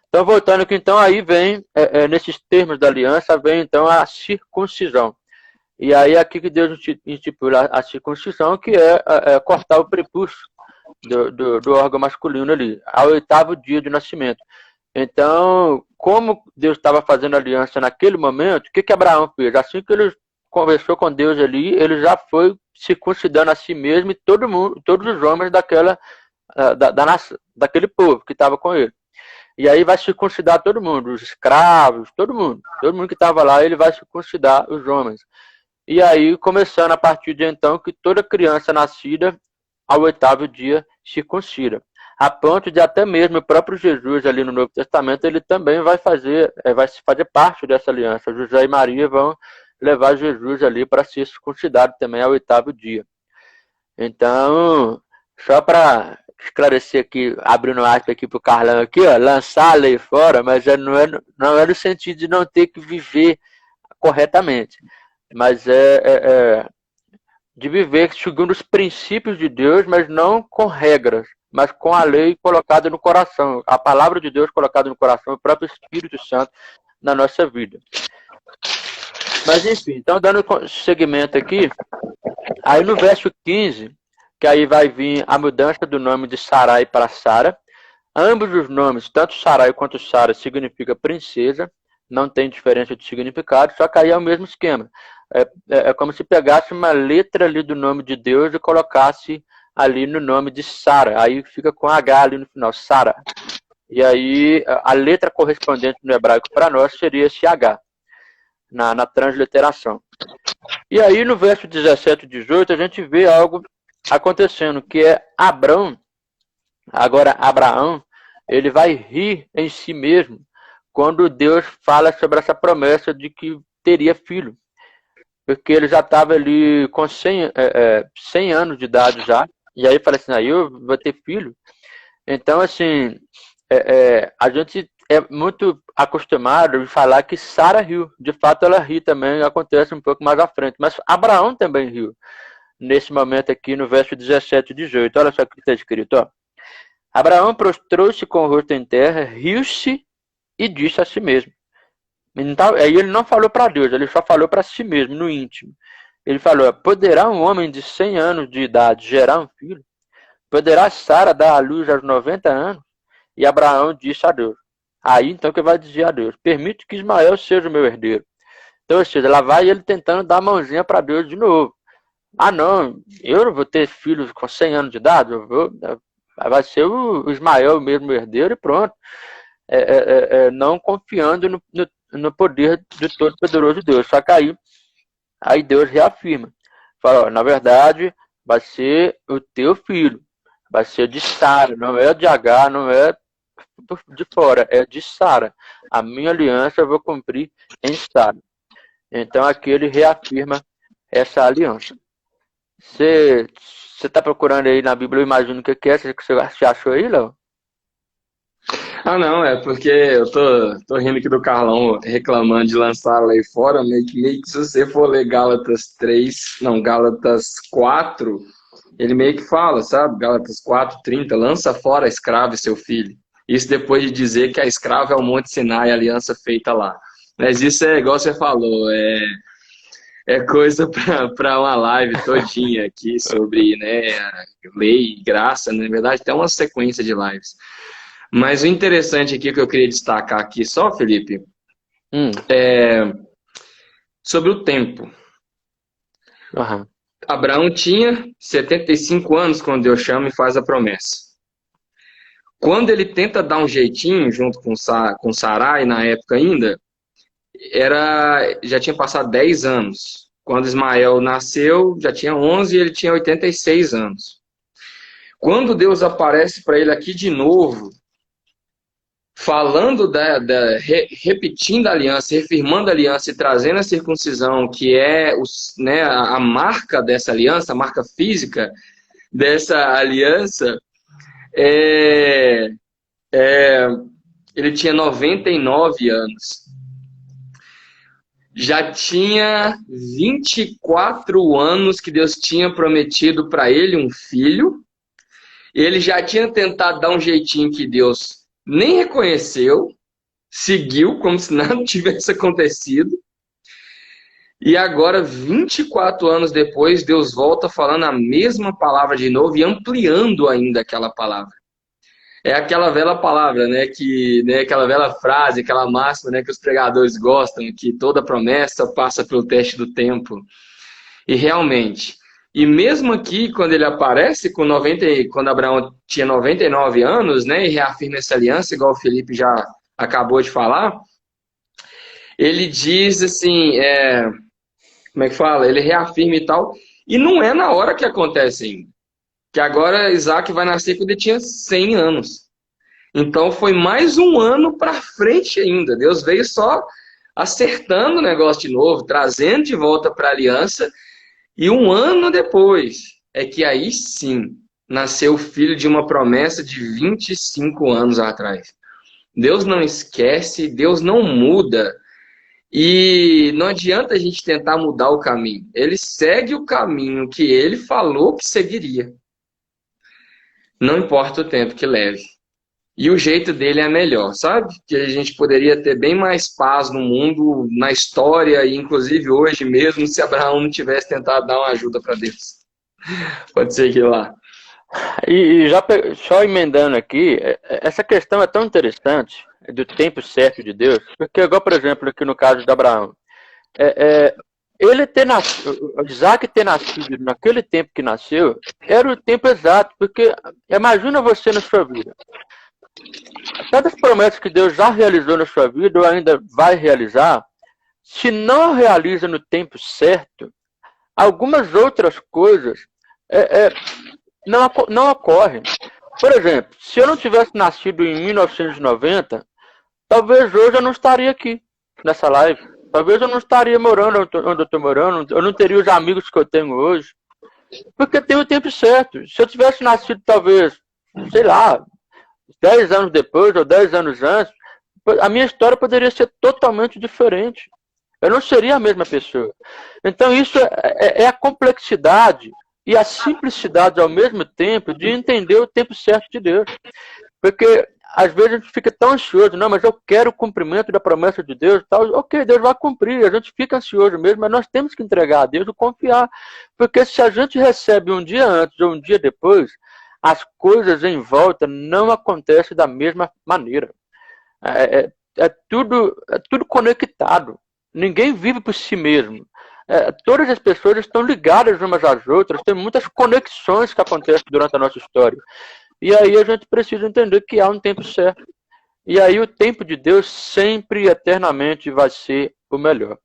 [SPEAKER 1] Então, voltando aqui, então, aí vem, nesses termos da aliança, vem então a circuncisão. E aí aqui que Deus estipula a circuncisão, que é cortar o prepúcio do órgão masculino ali, ao 8º dia de nascimento. Então, como Deus estava fazendo aliança naquele momento, o que Abraão fez? Assim que ele conversou com Deus ali, ele já foi circuncidando a si mesmo e todos os homens daquele povo que estava com ele. E aí vai circuncidar todo mundo, os escravos, todo mundo que estava lá, ele vai circuncidar os homens. E aí, começando a partir de então, que toda criança nascida ao 8º dia circuncida. A ponto de até mesmo o próprio Jesus ali no Novo Testamento, ele também vai fazer parte dessa aliança. José e Maria vão levar Jesus ali para ser circuncidado também ao 8º dia. Então, só para esclarecer aqui, abrindo aspas aqui para o Carlão aqui, ó, lançar a lei fora, mas não é no sentido de não ter que viver corretamente, mas de viver segundo os princípios de Deus, mas não com regras, mas com a lei colocada no coração, a palavra de Deus colocada no coração, o próprio Espírito Santo na nossa vida. Mas enfim, então dando seguimento aqui, aí no verso 15, que aí vai vir a mudança do nome de Sarai para Sara. Ambos os nomes, tanto Sarai quanto Sara, significa princesa, não tem diferença de significado, só que aí é o mesmo esquema. É como se pegasse uma letra ali do nome de Deus e colocasse ali no nome de Sara. Aí fica com H ali no final, Sara. E aí a letra correspondente no hebraico para nós seria esse H, na transliteração. E aí no verso 17 e 18 a gente vê algo acontecendo, que é Abraão, ele vai rir em si mesmo quando Deus fala sobre essa promessa de que teria filho. Porque ele já estava ali com 100 anos de idade já, e aí fala assim, aí eu vou ter filho. Então, assim, a gente é muito acostumado a falar que Sara riu. De fato, ela ri também, acontece um pouco mais à frente. Mas Abraão também riu. Nesse momento aqui, no verso 17 e 18. Olha só o que está escrito, ó. Abraão prostrou-se com o rosto em terra, riu-se e disse a si mesmo. Então, aí ele não falou para Deus, ele só falou para si mesmo, no íntimo. Ele falou, poderá um homem de 100 anos de idade gerar um filho? Poderá Sara dar à luz aos 90 anos? E Abraão disse a Deus. Aí então que vai dizer a Deus, permite que Ismael seja o meu herdeiro. Então, ou seja, lá vai ele tentando dar a mãozinha para Deus de novo. Ah, não, eu não vou ter filhos com 100 anos de idade, vai ser o Ismael mesmo herdeiro e pronto. Não confiando no poder de todo-poderoso Deus. Só que aí Deus reafirma. Fala, ó, na verdade, vai ser o teu filho. Vai ser de Sara, não é de H, não é de fora, é de Sara. A minha aliança eu vou cumprir em Sara. Então aqui ele reafirma essa aliança. Você está procurando aí na Bíblia, eu imagino o que é, você achou aí, Léo?
[SPEAKER 2] Ah, não, é porque eu tô rindo aqui do Carlão reclamando de lançar lá fora, meio que se você for ler Gálatas 3, não, Gálatas 4, ele meio que fala, sabe? Gálatas 4:30, lança fora a escrava e seu filho. Isso depois de dizer que a escrava é o Monte Sinai, a aliança feita lá. Mas isso é igual você falou, é coisa para uma live todinha aqui sobre, né, lei e graça, na verdade, até uma sequência de lives. Mas o interessante aqui que eu queria destacar aqui só, Felipe, é sobre o tempo.
[SPEAKER 1] Uhum.
[SPEAKER 2] Abraão tinha 75 anos quando Deus chama e faz a promessa. Quando ele tenta dar um jeitinho junto com Sarai, na época ainda, já tinha passado 10 anos. Quando Ismael nasceu, já tinha 11 e ele tinha 86 anos. Quando Deus aparece para ele aqui de novo, falando repetindo a aliança, reafirmando a aliança e trazendo a circuncisão, que é né, a marca dessa aliança, a marca física dessa aliança, ele tinha 99 anos. Já tinha 24 anos que Deus tinha prometido para ele um filho. Ele já tinha tentado dar um jeitinho que Deus nem reconheceu, seguiu como se nada tivesse acontecido. E agora, 24 anos depois, Deus volta falando a mesma palavra de novo e ampliando ainda aquela palavra. É aquela velha palavra, né, aquela velha frase, aquela máxima, né, que os pregadores gostam, que toda promessa passa pelo teste do tempo. E realmente, e mesmo aqui, quando ele aparece, quando Abraão tinha 99 anos, né, e reafirma essa aliança, igual o Felipe já acabou de falar, ele diz assim, como é que fala? Ele reafirma e tal, e não é na hora que acontece ainda. Que agora Isaac vai nascer quando ele tinha 100 anos. Então foi mais um ano para frente ainda. Deus veio só acertando o negócio de novo, trazendo de volta para a aliança. E um ano depois é que aí sim nasceu o filho de uma promessa de 25 anos atrás. Deus não esquece, Deus não muda. E não adianta a gente tentar mudar o caminho. Ele segue o caminho que ele falou que seguiria. Não importa o tempo que leve. E o jeito dele é melhor, sabe? Que a gente poderia ter bem mais paz no mundo, na história, e inclusive hoje mesmo, se Abraão não tivesse tentado dar uma ajuda para Deus. Pode seguir lá.
[SPEAKER 1] E já só emendando aqui, essa questão é tão interessante, do tempo certo de Deus, porque igual, por exemplo, aqui no caso de Abraão, ele ter nascido, Isaac ter nascido naquele tempo que nasceu, era o tempo exato, porque imagina você na sua vida. Tantas promessas que Deus já realizou na sua vida ou ainda vai realizar, se não realiza no tempo certo, algumas outras coisas não ocorrem. Por exemplo, se eu não tivesse nascido em 1990, talvez hoje eu não estaria aqui, nessa live. Talvez eu não estaria morando onde eu estou morando, eu não teria os amigos que eu tenho hoje. Porque tem o tempo certo. Se eu tivesse nascido, talvez, sei lá, 10 anos depois ou 10 anos antes, a minha história poderia ser totalmente diferente. Eu não seria a mesma pessoa. Então isso é a complexidade e a simplicidade ao mesmo tempo de entender o tempo certo de Deus. Porque às vezes a gente fica tão ansioso, não, mas eu quero o cumprimento da promessa de Deus e tal. Ok, Deus vai cumprir, a gente fica ansioso mesmo, mas nós temos que entregar a Deus e confiar. Porque se a gente recebe um dia antes ou um dia depois, as coisas em volta não acontecem da mesma maneira. É tudo conectado. Ninguém vive por si mesmo. Todas as pessoas estão ligadas umas às outras, tem muitas conexões que acontecem durante a nossa história. E aí a gente precisa entender que há um tempo certo. E aí o tempo de Deus sempre e eternamente vai ser o melhor.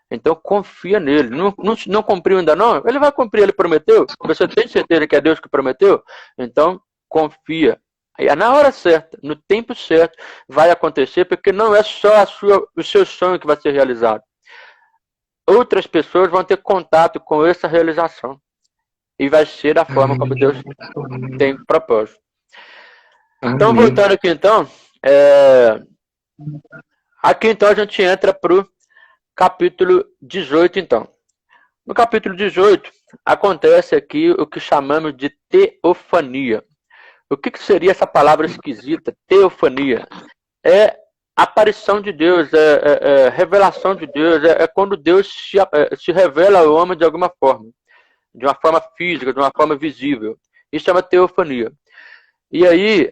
[SPEAKER 1] Então confia nele. Não cumpriu ainda não? Ele vai cumprir, ele prometeu. Você tem certeza que é Deus que prometeu? Então confia. Aí, na hora certa, no tempo certo, vai acontecer, porque não é só o seu sonho que vai ser realizado. Outras pessoas vão ter contato com essa realização. E vai ser da forma como Deus tem propósito. Então,
[SPEAKER 2] Amém.
[SPEAKER 1] voltando aqui então, aqui então a gente entra para o capítulo 18 então. No capítulo 18, acontece aqui o que chamamos de teofania. O que seria essa palavra esquisita, teofania? É aparição de Deus, revelação de Deus, é quando Deus se revela ao homem de alguma forma, de uma forma física, de uma forma visível. Isso chama teofania. E aí,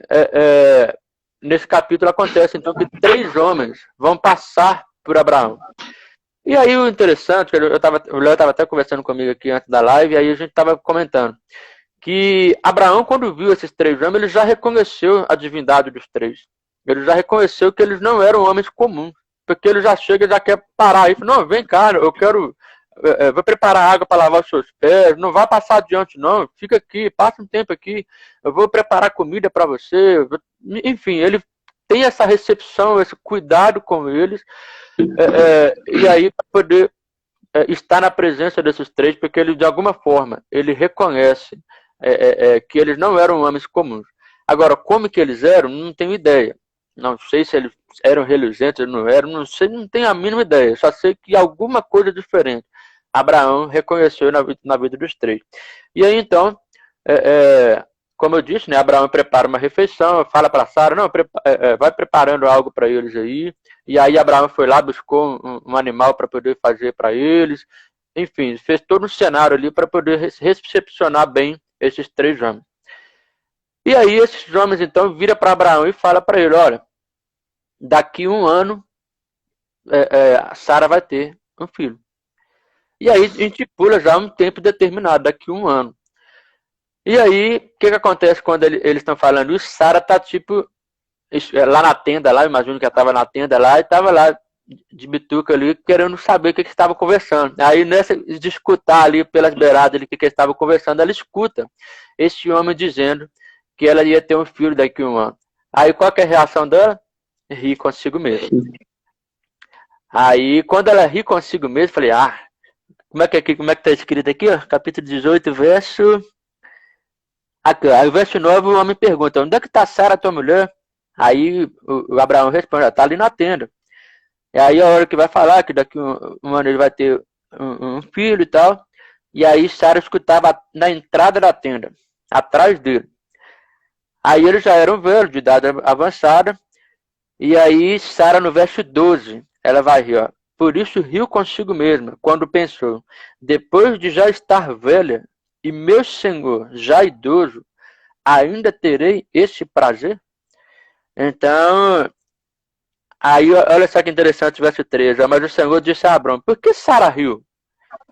[SPEAKER 1] nesse capítulo acontece então que 3 homens vão passar por Abraão. E aí o interessante, o Léo estava até conversando comigo aqui antes da live, e aí a gente estava comentando que Abraão, quando viu esses 3 homens, ele já reconheceu a divindade dos 3. Ele já reconheceu que eles não eram homens comuns, porque ele já chega e já quer parar aí. Não, vem cá, eu quero, vou preparar água para lavar os seus pés, não vai passar adiante não, fica aqui, passa um tempo aqui, eu vou preparar comida para você. Enfim, ele tem essa recepção, esse cuidado com eles, e aí para poder estar na presença desses 3, porque ele de alguma forma ele reconhece que eles não eram homens comuns. Agora, como que eles eram, não tenho ideia. Não sei se eles eram reluzentes, não eram, não sei, não tenho a mínima ideia. Só sei que alguma coisa diferente Abraão reconheceu na vida dos 3. E aí então, como eu disse, né, Abraão prepara uma refeição, fala para Sara, não, vai preparando algo para eles aí. E aí Abraão foi lá, buscou um animal para poder fazer para eles. Enfim, fez todo um cenário ali para poder recepcionar bem esses 3 homens. E aí esses homens então viram para Abraão e fala para ele, olha, daqui 1 ano Sara vai ter um filho. E aí a gente pula já um tempo determinado, daqui 1 ano. E aí, o que acontece quando eles estão falando isso? Sara tá tipo lá na tenda, lá, eu imagino que ela estava na tenda lá, e estava lá de bituca ali, querendo saber o que estavam conversando. Aí, nessa de escutar ali pelas beiradas ali o que eles estavam conversando, ela escuta esse homem dizendo que ela ia ter um filho daqui a 1 ano. Aí, qual que é a reação dela? Ri consigo mesmo. Aí, quando ela ri consigo mesmo, falei, como é que tá escrito aqui, ó? Capítulo 18, verso... Aqui, aí o verso 9, o homem pergunta, onde é que está Sara, tua mulher? Aí o Abraão responde, está ali na tenda. E aí a hora que vai falar, que daqui 1 ano ele vai ter um filho e tal. E aí Sara escutava na entrada da tenda, atrás dele. Aí eles já eram velhos, de idade avançada. E aí Sara no verso 12, ela vai rir, ó. Por isso riu consigo mesma, quando pensou, depois de já estar velha, e meu senhor já idoso, ainda terei esse prazer? Então, aí olha só que interessante o verso 13. Mas o Senhor disse a Abraão, por que Sara riu?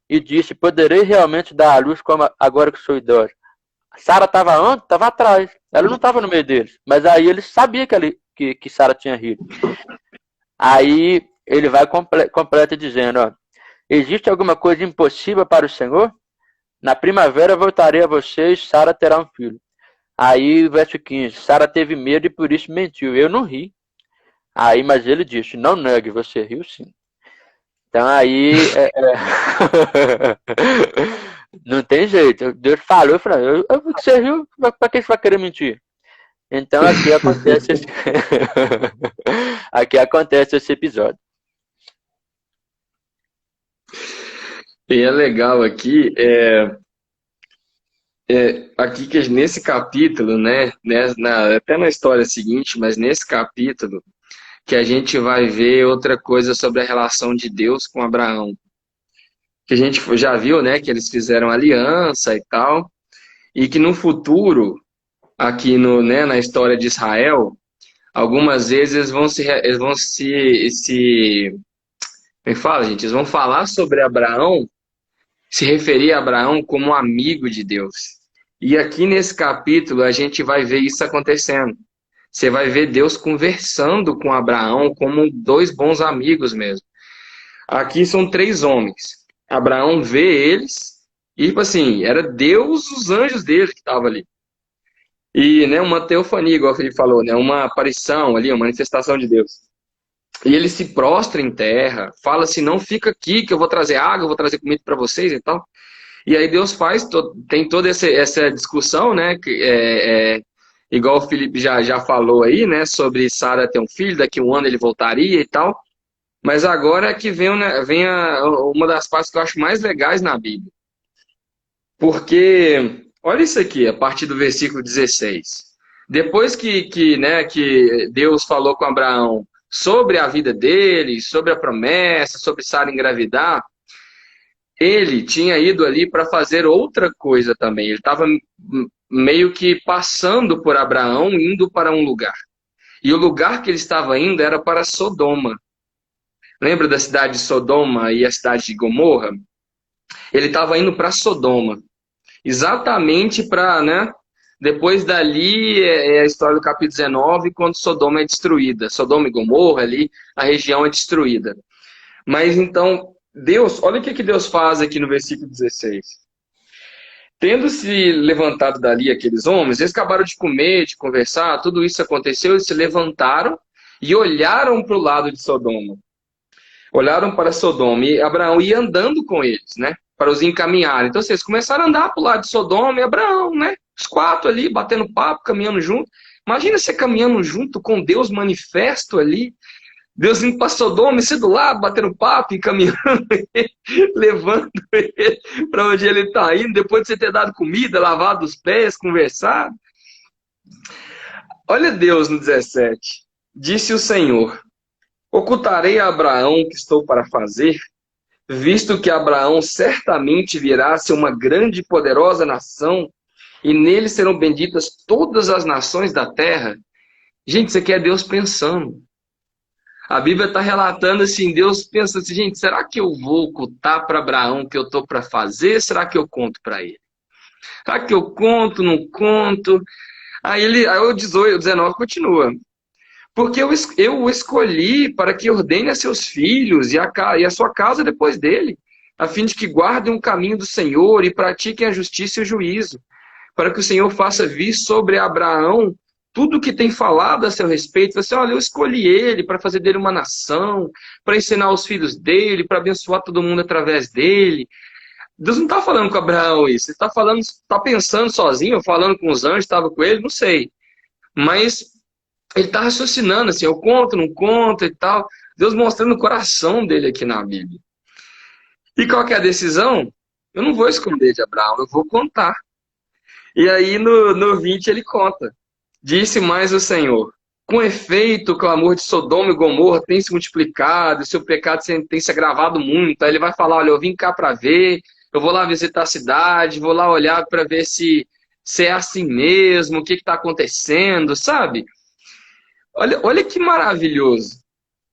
[SPEAKER 1] E disse, poderei realmente dar à luz como agora que sou idosa? Sara estava onde? Estava atrás. Ela não estava no meio deles. Mas aí ele sabia que Sara tinha rido. Aí ele vai completa dizendo, ó, existe alguma coisa impossível para o Senhor? Na primavera voltarei a vocês, Sara terá um filho. Aí, verso 15, Sara teve medo e por isso mentiu. Eu não ri. Aí, mas ele disse, não negue, você riu sim. Então aí, não tem jeito. Deus falou, eu falei, eu vi que você riu, para que você vai querer mentir? Então aqui acontece aqui acontece esse episódio.
[SPEAKER 2] E é legal aqui, aqui que nesse capítulo, né, até na história seguinte, mas nesse capítulo, que a gente vai ver outra coisa sobre a relação de Deus com Abraão. Que a gente já viu, né, que eles fizeram aliança e tal, e que no futuro, aqui né, na história de Israel, algumas vezes como é que fala, gente? Eles vão falar sobre Abraão, se referir a Abraão como um amigo de Deus. E aqui nesse capítulo a gente vai ver isso acontecendo. Você vai ver Deus conversando com Abraão como 2 bons amigos mesmo. Aqui são 3 homens. Abraão vê eles e, tipo assim, era Deus, os anjos dele que estavam ali. E, né, uma teofania, igual ele falou, né, uma aparição ali, uma manifestação de Deus. E ele se prostra em terra, fala assim, não fica aqui que eu vou trazer água, eu vou trazer comida para vocês e tal. E aí Deus tem toda essa discussão, né, igual o Felipe já falou aí, né, sobre Sara ter um filho, daqui a um ano ele voltaria e tal. Mas agora é que uma das partes que eu acho mais legais na Bíblia. Porque, olha isso aqui, a partir do versículo 16. Depois que Deus falou com Abraão sobre a vida dele, sobre a promessa, sobre Sara engravidar, ele tinha ido ali para fazer outra coisa também. Ele estava meio que passando por Abraão, indo para um lugar. E o lugar que ele estava indo era para Sodoma. Lembra da cidade de Sodoma e a cidade de Gomorra? Ele estava indo para Sodoma. Exatamente para, né? Depois dali é a história do capítulo 19, quando Sodoma é destruída. Sodoma e Gomorra ali, a região é destruída. Mas então, Deus, olha o que Deus faz aqui no versículo 16. Tendo-se levantado dali aqueles homens, eles acabaram de comer, de conversar, tudo isso aconteceu, eles se levantaram e olharam para o lado de Sodoma. Olharam para Sodoma e Abraão ia andando com eles, né? Para os encaminhar. Então, vocês começaram a andar para o lado de Sodoma e Abraão, né? Os quatro ali, batendo papo, caminhando junto. Imagina você caminhando junto com Deus manifesto ali. Deus indo para Sodoma e você do lado, batendo papo e caminhando, levando ele para onde ele está indo, depois de você ter dado comida, lavado os pés, conversado. Olha Deus no 17. Disse o Senhor: ocultarei a Abraão o que estou para fazer, visto que Abraão certamente virá a ser uma grande e poderosa nação, e nele serão benditas todas as nações da terra. Gente, isso aqui é Deus pensando. A Bíblia está relatando assim, Deus pensa assim, gente, será que eu vou ocultar para Abraão o que eu estou para fazer? Será que eu conto para ele? Será que eu conto, não conto? Aí o 19 continua. Porque eu o escolhi para que ordene a seus filhos e a sua casa depois dele, a fim de que guardem o caminho do Senhor e pratiquem a justiça e o juízo, para que o Senhor faça vir sobre Abraão tudo o que tem falado a seu respeito. Você, olha, eu escolhi ele para fazer dele uma nação, para ensinar os filhos dele, para abençoar todo mundo através dele. Deus não está falando com Abraão isso, ele está pensando sozinho, falando com os anjos, estava com ele, não sei. Mas ele está raciocinando assim, eu conto, não conto e tal. Deus mostrando o coração dele aqui na Bíblia. E qual que é a decisão? Eu não vou esconder de Abraão, eu vou contar. E aí no 20 ele conta. Disse mais o Senhor: com efeito, o clamor de Sodoma e Gomorra tem se multiplicado, o seu pecado tem se agravado muito. Aí ele vai falar, olha, eu vim cá para ver, eu vou lá visitar a cidade, vou lá olhar para ver se é assim mesmo, o que está acontecendo, sabe? Olha que maravilhoso.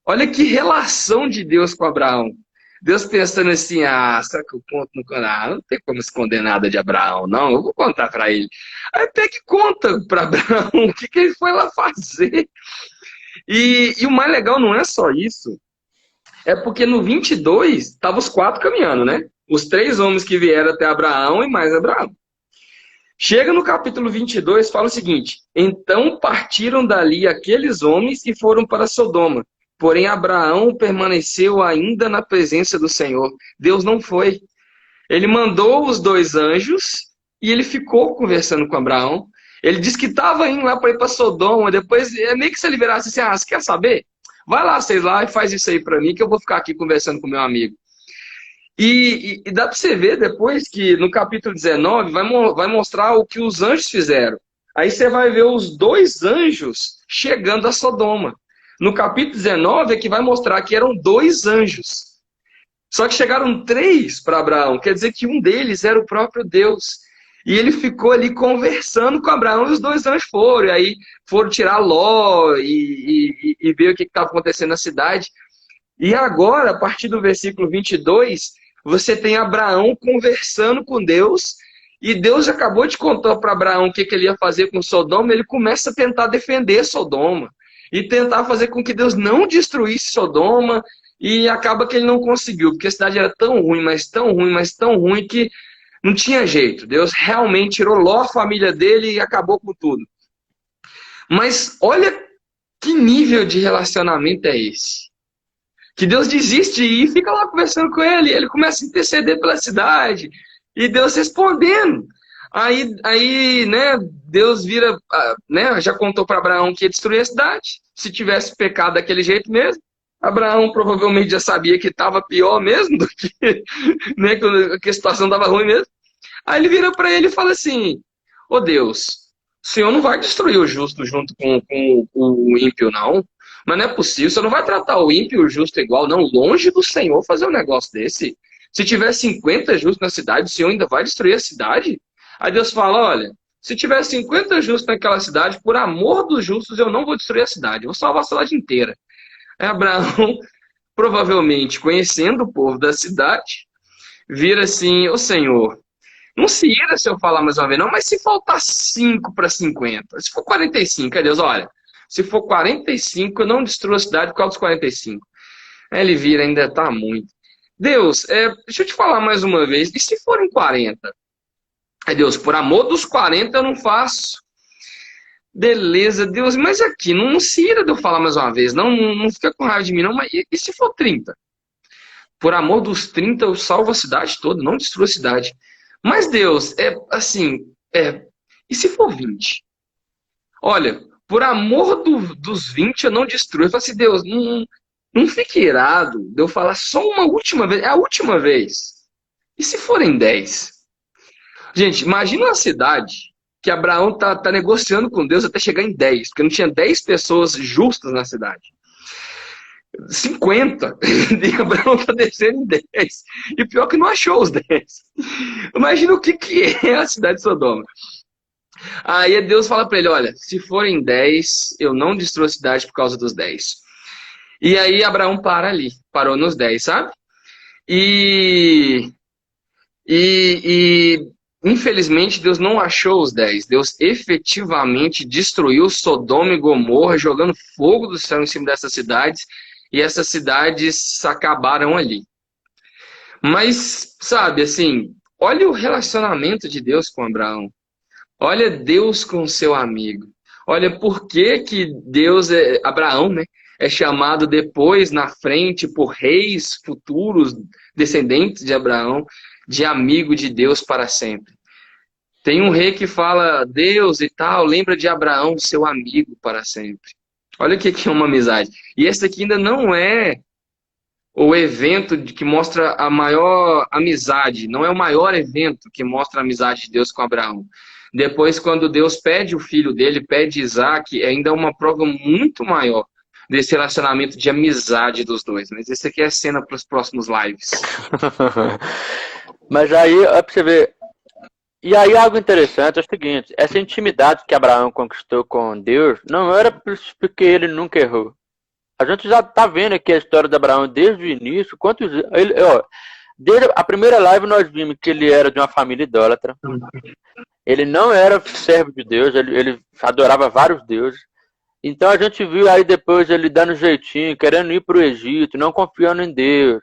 [SPEAKER 2] Olha que relação de Deus com Abraão. Deus pensando assim, será que eu conto no canal? Não tem como esconder nada de Abraão, não. Eu vou contar para ele. Aí até que conta para Abraão o que ele foi lá fazer. E o mais legal não é só isso. É porque no 22, estavam os quatro caminhando, né? Os 3 homens que vieram até Abraão e mais Abraão. Chega no capítulo 22, fala o seguinte: então partiram dali aqueles homens e foram para Sodoma. Porém, Abraão permaneceu ainda na presença do Senhor. Deus não foi. Ele mandou os 2 anjos e ele ficou conversando com Abraão. Ele disse que estava indo lá para ir para Sodoma. Depois, é meio que se ele virasse assim, você quer saber? Vai lá, vocês lá e faz isso aí para mim, que eu vou ficar aqui conversando com meu amigo. E dá para você ver depois que no capítulo 19 vai mostrar o que os anjos fizeram. Aí você vai ver os 2 anjos chegando a Sodoma. No capítulo 19 é que vai mostrar que eram 2 anjos. Só que chegaram 3 para Abraão. Quer dizer que um deles era o próprio Deus. E ele ficou ali conversando com Abraão e os 2 anjos foram. E aí foram tirar Ló e ver o que estava acontecendo na cidade. E agora, a partir do versículo 22, você tem Abraão conversando com Deus. E Deus acabou de contar para Abraão o que ele ia fazer com Sodoma. Ele começa a tentar defender Sodoma. E tentar fazer com que Deus não destruísse Sodoma, e acaba que ele não conseguiu, porque a cidade era tão ruim, mas tão ruim, mas tão ruim, que Não tinha jeito. Deus realmente tirou Ló, a família dele e acabou com tudo. Mas olha que nível de relacionamento é esse? Que Deus desiste e fica lá conversando com ele. Ele começa a interceder pela cidade. E Deus respondendo. Aí, né, Deus vira, né, já contou para Abraão que ia destruir a cidade. Se tivesse pecado daquele jeito mesmo. Abraão provavelmente já sabia que estava pior mesmo do que, né, que a situação estava ruim mesmo. Aí ele vira para ele e fala assim: ô Deus, o Senhor não vai destruir o justo junto com o ímpio, não. Mas não é possível, você não vai tratar o ímpio e o justo igual, não. Longe do Senhor fazer um negócio desse. Se tiver 50 justos na cidade, o Senhor ainda vai destruir a cidade? Aí Deus fala: olha, se tiver 50 justos naquela cidade, por amor dos justos, eu não vou destruir a cidade, eu vou salvar a cidade inteira. Aí Abraão, provavelmente conhecendo o povo da cidade, vira assim: ô Senhor, não se ira se eu falar mais uma vez, não, mas se faltar 5 para 50, se for 45, aí Deus, olha, se for 45, eu não destruo a cidade por causa dos 45. Aí ele vira, ainda tá muito. Deus, deixa eu te falar mais uma vez, e se forem 40? Aí Deus, por amor dos 40 eu não faço. Beleza, Deus, mas aqui, não se ira de eu falar mais uma vez, não fica com raiva de mim, não, mas e se for 30? Por amor dos 30 eu salvo a cidade toda, não destruo a cidade. Mas Deus, e se for 20? Olha, por amor dos 20 eu não destruo. Eu falo assim: Deus, não fique irado de eu falar só uma última vez, é a última vez. E se forem 10? Gente, imagina uma cidade que Abraão tá negociando com Deus até chegar em 10, porque não tinha 10 pessoas justas na cidade. 50, e Abraão tá descendo em 10. E pior que não achou os 10. Imagina o que é a cidade de Sodoma. Aí Deus fala para ele: olha, se forem 10, eu não destruo a cidade por causa dos 10. E aí Abraão para ali, parou nos 10, sabe? E infelizmente Deus não achou os 10. Deus efetivamente destruiu Sodoma e Gomorra, jogando fogo do céu em cima dessas cidades. E essas cidades acabaram ali. Mas, sabe, assim, olha o relacionamento de Deus com Abraão. Olha Deus com seu amigo. Olha por que Deus, Abraão, né, é chamado depois, na frente, por reis futuros, descendentes de Abraão, de amigo de Deus para sempre. Tem um rei que fala: Deus e tal, lembra de Abraão, seu amigo para sempre. Olha o que é uma amizade. E esse aqui ainda não é o evento que mostra a maior amizade. Não é o maior evento que mostra a amizade de Deus com Abraão. Depois, quando Deus pede o filho dele, pede Isaac, ainda é uma prova muito maior desse relacionamento de amizade dos dois. Mas esse aqui é a cena para os próximos lives.
[SPEAKER 1] Mas aí, é pra você ver. E aí algo interessante é o seguinte: essa intimidade que Abraão conquistou com Deus não era porque ele nunca errou. A gente já está vendo aqui a história de Abraão desde o início. Desde a primeira live nós vimos que ele era de uma família idólatra. Ele não era servo de Deus, ele adorava vários deuses. Então a gente viu aí depois ele dando jeitinho, querendo ir para o Egito, não confiando em Deus.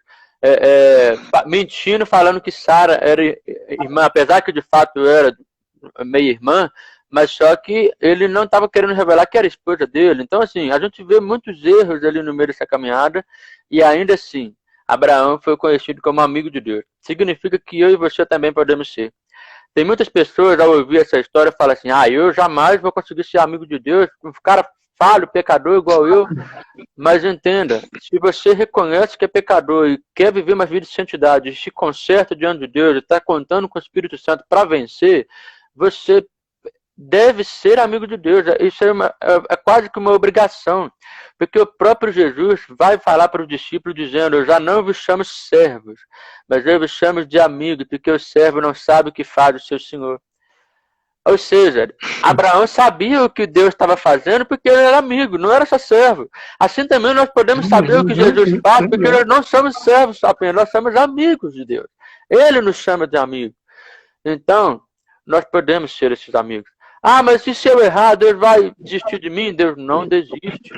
[SPEAKER 1] Mentindo, falando que Sara era irmã, apesar que de fato era meia irmã, mas só que ele não estava querendo revelar que era esposa dele. Então, assim, a gente vê muitos erros ali no meio dessa caminhada, e ainda assim, Abraão foi conhecido como amigo de Deus. Significa que eu e você também podemos ser. Tem muitas pessoas, ao ouvir essa história, falam assim: eu jamais vou conseguir ser amigo de Deus, um cara falho, pecador igual eu. Mas entenda, se você reconhece que é pecador e quer viver uma vida de santidade, e se conserta diante de Deus, e está contando com o Espírito Santo para vencer, você deve ser amigo de Deus. Isso é quase que uma obrigação, porque o próprio Jesus vai falar para os discípulos dizendo: eu já não vos chamo servos, mas eu vos chamo de amigos, porque o servo não sabe o que faz o seu senhor. Ou seja, Abraão sabia o que Deus estava fazendo porque ele era amigo, não era só servo. Assim também nós podemos saber o que Jesus faz porque nós não somos servos apenas, nós somos amigos de Deus. Ele nos chama de amigo. Então, nós podemos ser esses amigos. Mas e se eu errar, Deus vai desistir de mim? Deus não desiste.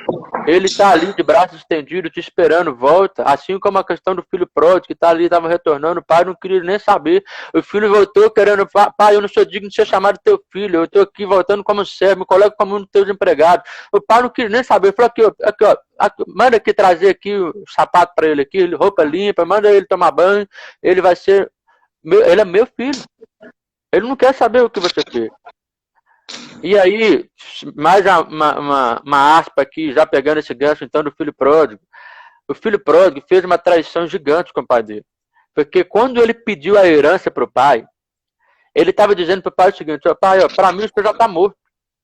[SPEAKER 1] Ele está ali de braços estendidos, te esperando, volta. Assim como a questão do filho pródigo, que está ali, estava retornando, o pai não queria nem saber. O filho voltou querendo, pai, eu não sou digno de ser chamado teu filho, eu estou aqui voltando como servo, me coloco como um dos teus empregados. O pai não queria nem saber, ele falou aqui, ó, manda aqui trazer aqui o sapato para ele aqui, roupa limpa, manda ele tomar banho, ele vai ser, ele é meu filho. Ele não quer saber o que você fez. E aí, mais uma aspa aqui, já pegando esse gancho então do filho pródigo. O filho pródigo fez uma traição gigante com o pai dele. Porque quando ele pediu a herança para o pai, ele estava dizendo para o pai o seguinte: ó, pai, para mim o senhor já está morto.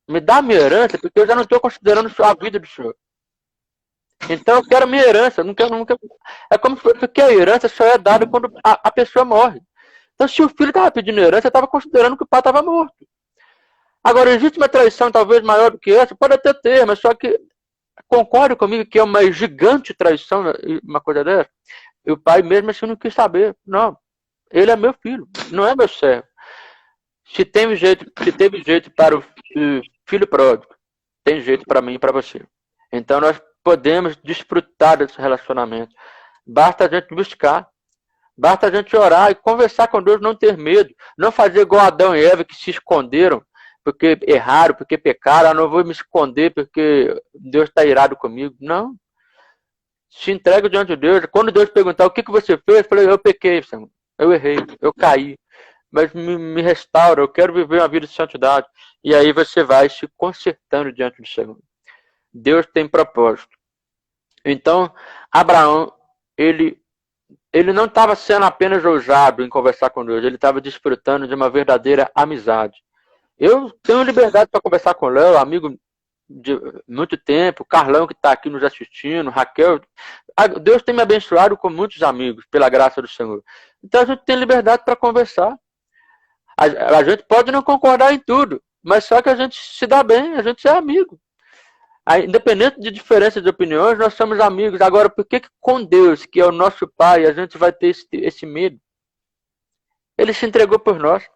[SPEAKER 1] Me dá a minha herança, porque eu já não estou considerando a vida do senhor. Então eu quero a minha herança. Não quero. É como se fosse, porque a herança só é dada quando a pessoa morre. Então, se o filho estava pedindo herança, estava considerando que o pai estava morto. Agora, existe uma traição talvez maior do que essa? Pode até ter, mas só que concorda comigo que é uma gigante traição, uma coisa dessa? E o pai mesmo assim não quis saber. Não, ele é meu filho, não é meu servo. Se teve jeito para o filho pródigo, tem jeito para mim e para você. Então nós podemos desfrutar desse relacionamento. Basta a gente buscar. Basta a gente orar e conversar com Deus, não ter medo. Não fazer igual Adão e Eva que se esconderam porque erraram, porque pecaram, eu não vou me esconder porque Deus está irado comigo. Não. Se entrega diante de Deus. Quando Deus perguntar o que você fez, eu falei, eu pequei, Senhor. Eu errei, eu caí. Mas me restaura, eu quero viver uma vida de santidade. E aí você vai se consertando diante do Senhor. Deus tem propósito. Então, Abraão, ele não estava sendo apenas ousado em conversar com Deus, ele estava desfrutando de uma verdadeira amizade. Eu tenho liberdade para conversar com o Léo, amigo de muito tempo, Carlão que está aqui nos assistindo, Raquel. Deus tem me abençoado com muitos amigos, pela graça do Senhor. Então a gente tem liberdade para conversar. A gente pode não concordar em tudo, mas só que a gente se dá bem, a gente é amigo. Independente de diferença de opiniões, nós somos amigos. Agora, por que com Deus, que é o nosso Pai, a gente vai ter esse medo? Ele se entregou por nós.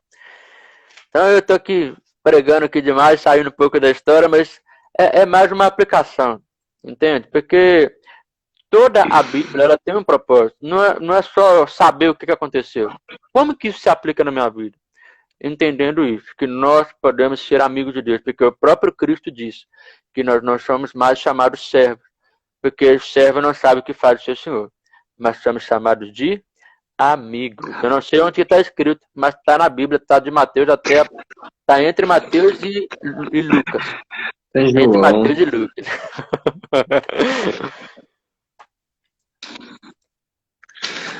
[SPEAKER 1] Então eu estou aqui pregando aqui demais, saindo um pouco da história, mas é mais uma aplicação, entende? Porque toda a Bíblia ela tem um propósito. Não é só saber o que aconteceu. Como que isso se aplica na minha vida? Entendendo isso, que nós podemos ser amigos de Deus, porque o próprio Cristo disse que nós não somos mais chamados servos, porque o servo não sabe o que faz o seu Senhor, mas somos chamados de amigos. Eu não sei onde está escrito, mas está na Bíblia, está de Mateus até. Está entre Mateus e Lucas. Entre Mateus e Lucas.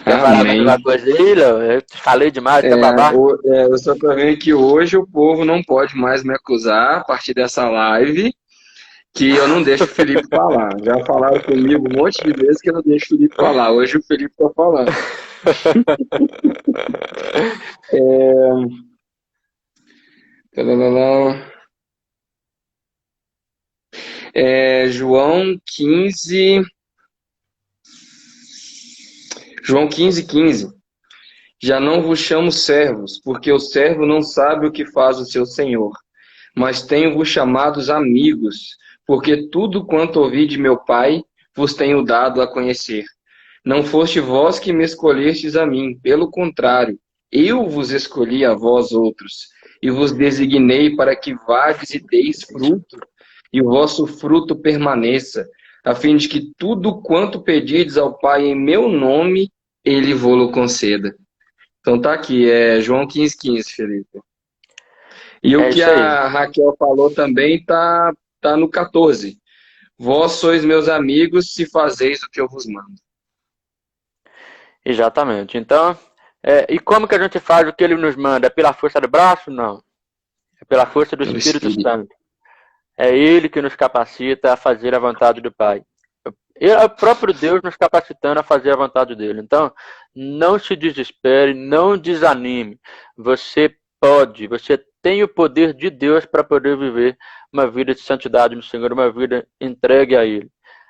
[SPEAKER 1] Quer falar mais uma coisa aí, Léo? Eu falei demais, tá babaca.
[SPEAKER 2] Eu só tô vendo que hoje o povo não pode mais me acusar a partir dessa live que eu não deixo o Felipe falar. Já falaram comigo um monte de vezes que eu não deixo o Felipe falar. Hoje o Felipe tá falando. João 15. João 15:15. Já não vos chamo servos, porque o servo não sabe o que faz o seu senhor. Mas tenho-vos chamados amigos, porque tudo quanto ouvi de meu Pai vos tenho dado a conhecer. Não foste vós que me escolhestes a mim, pelo contrário, eu vos escolhi a vós outros, e vos designei para que vades e deis fruto, e o vosso fruto permaneça, a fim de que tudo quanto pedirdes ao Pai em meu nome, Ele vô-lo conceda. Então tá aqui, João 15:15, Felipe. E o que a Raquel falou também tá no 14. Vós sois meus amigos se fazeis o que eu vos mando.
[SPEAKER 1] Exatamente. Então, e como que a gente faz o que ele nos manda? É pela força do braço? Não. É pela força do Espírito Santo. É ele que nos capacita a fazer a vontade do Pai. É o próprio Deus nos capacitando a fazer a vontade dele. Então, não se desespere, não desanime. Você pode, você tem o poder de Deus para poder viver uma vida de santidade no Senhor, uma vida entregue a Ele.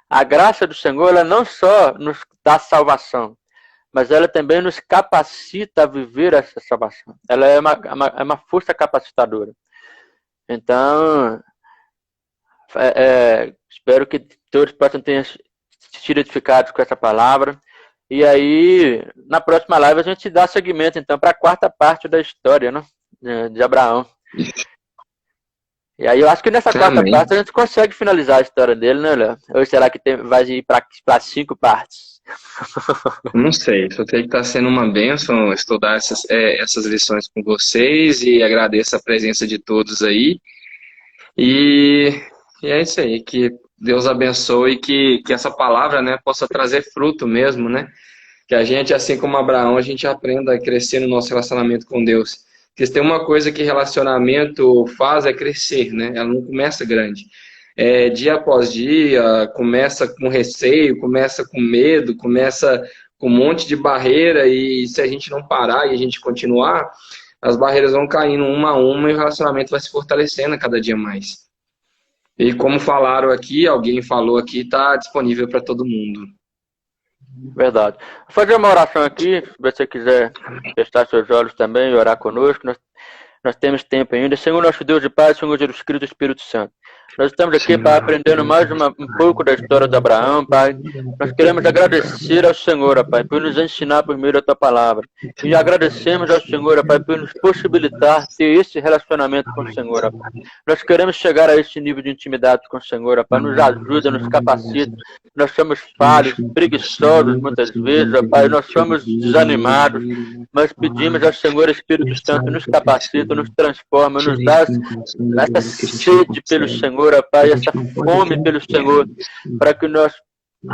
[SPEAKER 1] A graça do Senhor, ela não só nos dá salvação, mas ela também nos capacita a viver essa salvação. Ela é uma força capacitadora. Então, Espero que todos possam ter sido edificados com essa palavra. E aí, na próxima live, a gente dá seguimento, então, para a quarta parte da história, né, de Abraão. E aí, eu acho que nessa quarta parte a gente consegue finalizar a história dele, né, Léo? Ou será que vai ir para 5 partes?
[SPEAKER 2] Não sei, só sei que está sendo uma bênção estudar essas lições com vocês e agradeço a presença de todos aí. E é isso aí, que Deus abençoe e que essa palavra, né, possa trazer fruto mesmo, né? Que a gente, assim como Abraão, a gente aprenda a crescer no nosso relacionamento com Deus. Porque se tem uma coisa que relacionamento faz é crescer, né? Ela não começa grande. Dia após dia, começa com receio, começa com medo, começa com um monte de barreira e se a gente não parar e a gente continuar, as barreiras vão caindo uma a uma e o relacionamento vai se fortalecendo a cada dia mais. E como falaram aqui, alguém falou aqui, está disponível para todo mundo.
[SPEAKER 1] Verdade. Vou fazer uma oração aqui, se você quiser fechar seus olhos também e orar conosco. Nós temos tempo ainda. Senhor nosso Deus e Pai, Senhor Jesus Cristo e Espírito Santo. Nós estamos aqui, Pai, aprendendo mais um pouco da história de Abraão, Pai. Nós queremos agradecer ao Senhor, Pai, por nos ensinar por meio da Tua palavra. E agradecemos ao Senhor, Pai, por nos possibilitar ter esse relacionamento com o Senhor, Pai. Nós queremos chegar a esse nível de intimidade com o Senhor, Pai. Nos ajuda, nos capacita. Nós somos falhos, preguiçosos muitas vezes, Pai. Nós somos desanimados, mas pedimos ao Senhor, Espírito Santo, nos capacita, nos transforma, nos dá essa sede pelo Senhor, Pai, essa fome pelo Senhor, para que nós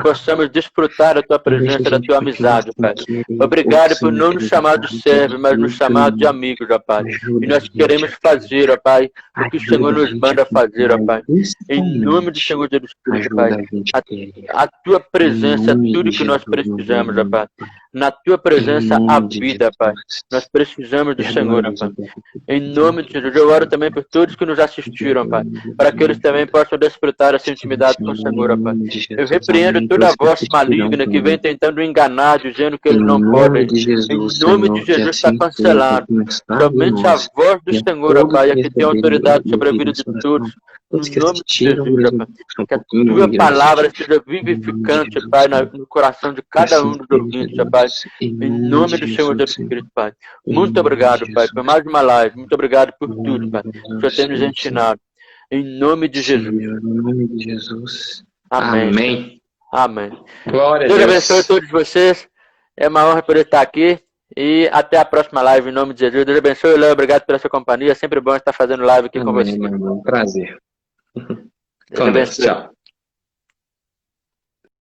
[SPEAKER 1] possamos desfrutar da Tua presença, da Tua amizade, Pai. Obrigado por não nos chamar de servos, mas nos chamar de amigos, ó Pai. E nós queremos fazer, ó Pai, o que o Senhor nos manda fazer, ó Pai. Em nome do Senhor Jesus Cristo, Pai. A Tua presença é tudo que nós precisamos, ó Pai. Na Tua presença há vida, Pai. Nós precisamos do Senhor, ó Pai. Em nome de Jesus, eu oro também por todos que nos assistiram, Pai, para que eles também possam desfrutar essa intimidade com o Senhor, ó Pai. Eu repreendo toda a voz maligna que vem tentando enganar, dizendo que eles não podem. Em nome de Jesus está cancelado. Somente a voz do Senhor, ó Pai, é que tem autoridade sobre a vida de todos. Em nome de Jesus, ó Pai. Que a Tua palavra seja vivificante, Pai, no coração de cada um dos ouvintes, ó Pai. Em nome do Senhor Jesus Cristo, Pai. Muito obrigado, Pai, por mais uma live. Muito obrigado por tudo, Pai. O Senhor tem nos ensinado. Em nome de Jesus.
[SPEAKER 2] Em nome de Jesus.
[SPEAKER 1] Amém.
[SPEAKER 2] Amém.
[SPEAKER 1] Amém.
[SPEAKER 2] Glória a
[SPEAKER 1] Deus
[SPEAKER 2] Deus.
[SPEAKER 1] abençoe todos vocês. É uma honra poder estar aqui. E até a próxima live, em nome de Jesus. Deus abençoe, Léo. Obrigado pela sua companhia. É sempre bom estar fazendo live aqui com você.
[SPEAKER 2] Meu irmão. Prazer.
[SPEAKER 1] Deus
[SPEAKER 2] Com Deus.
[SPEAKER 1] abençoe.
[SPEAKER 2] Tchau.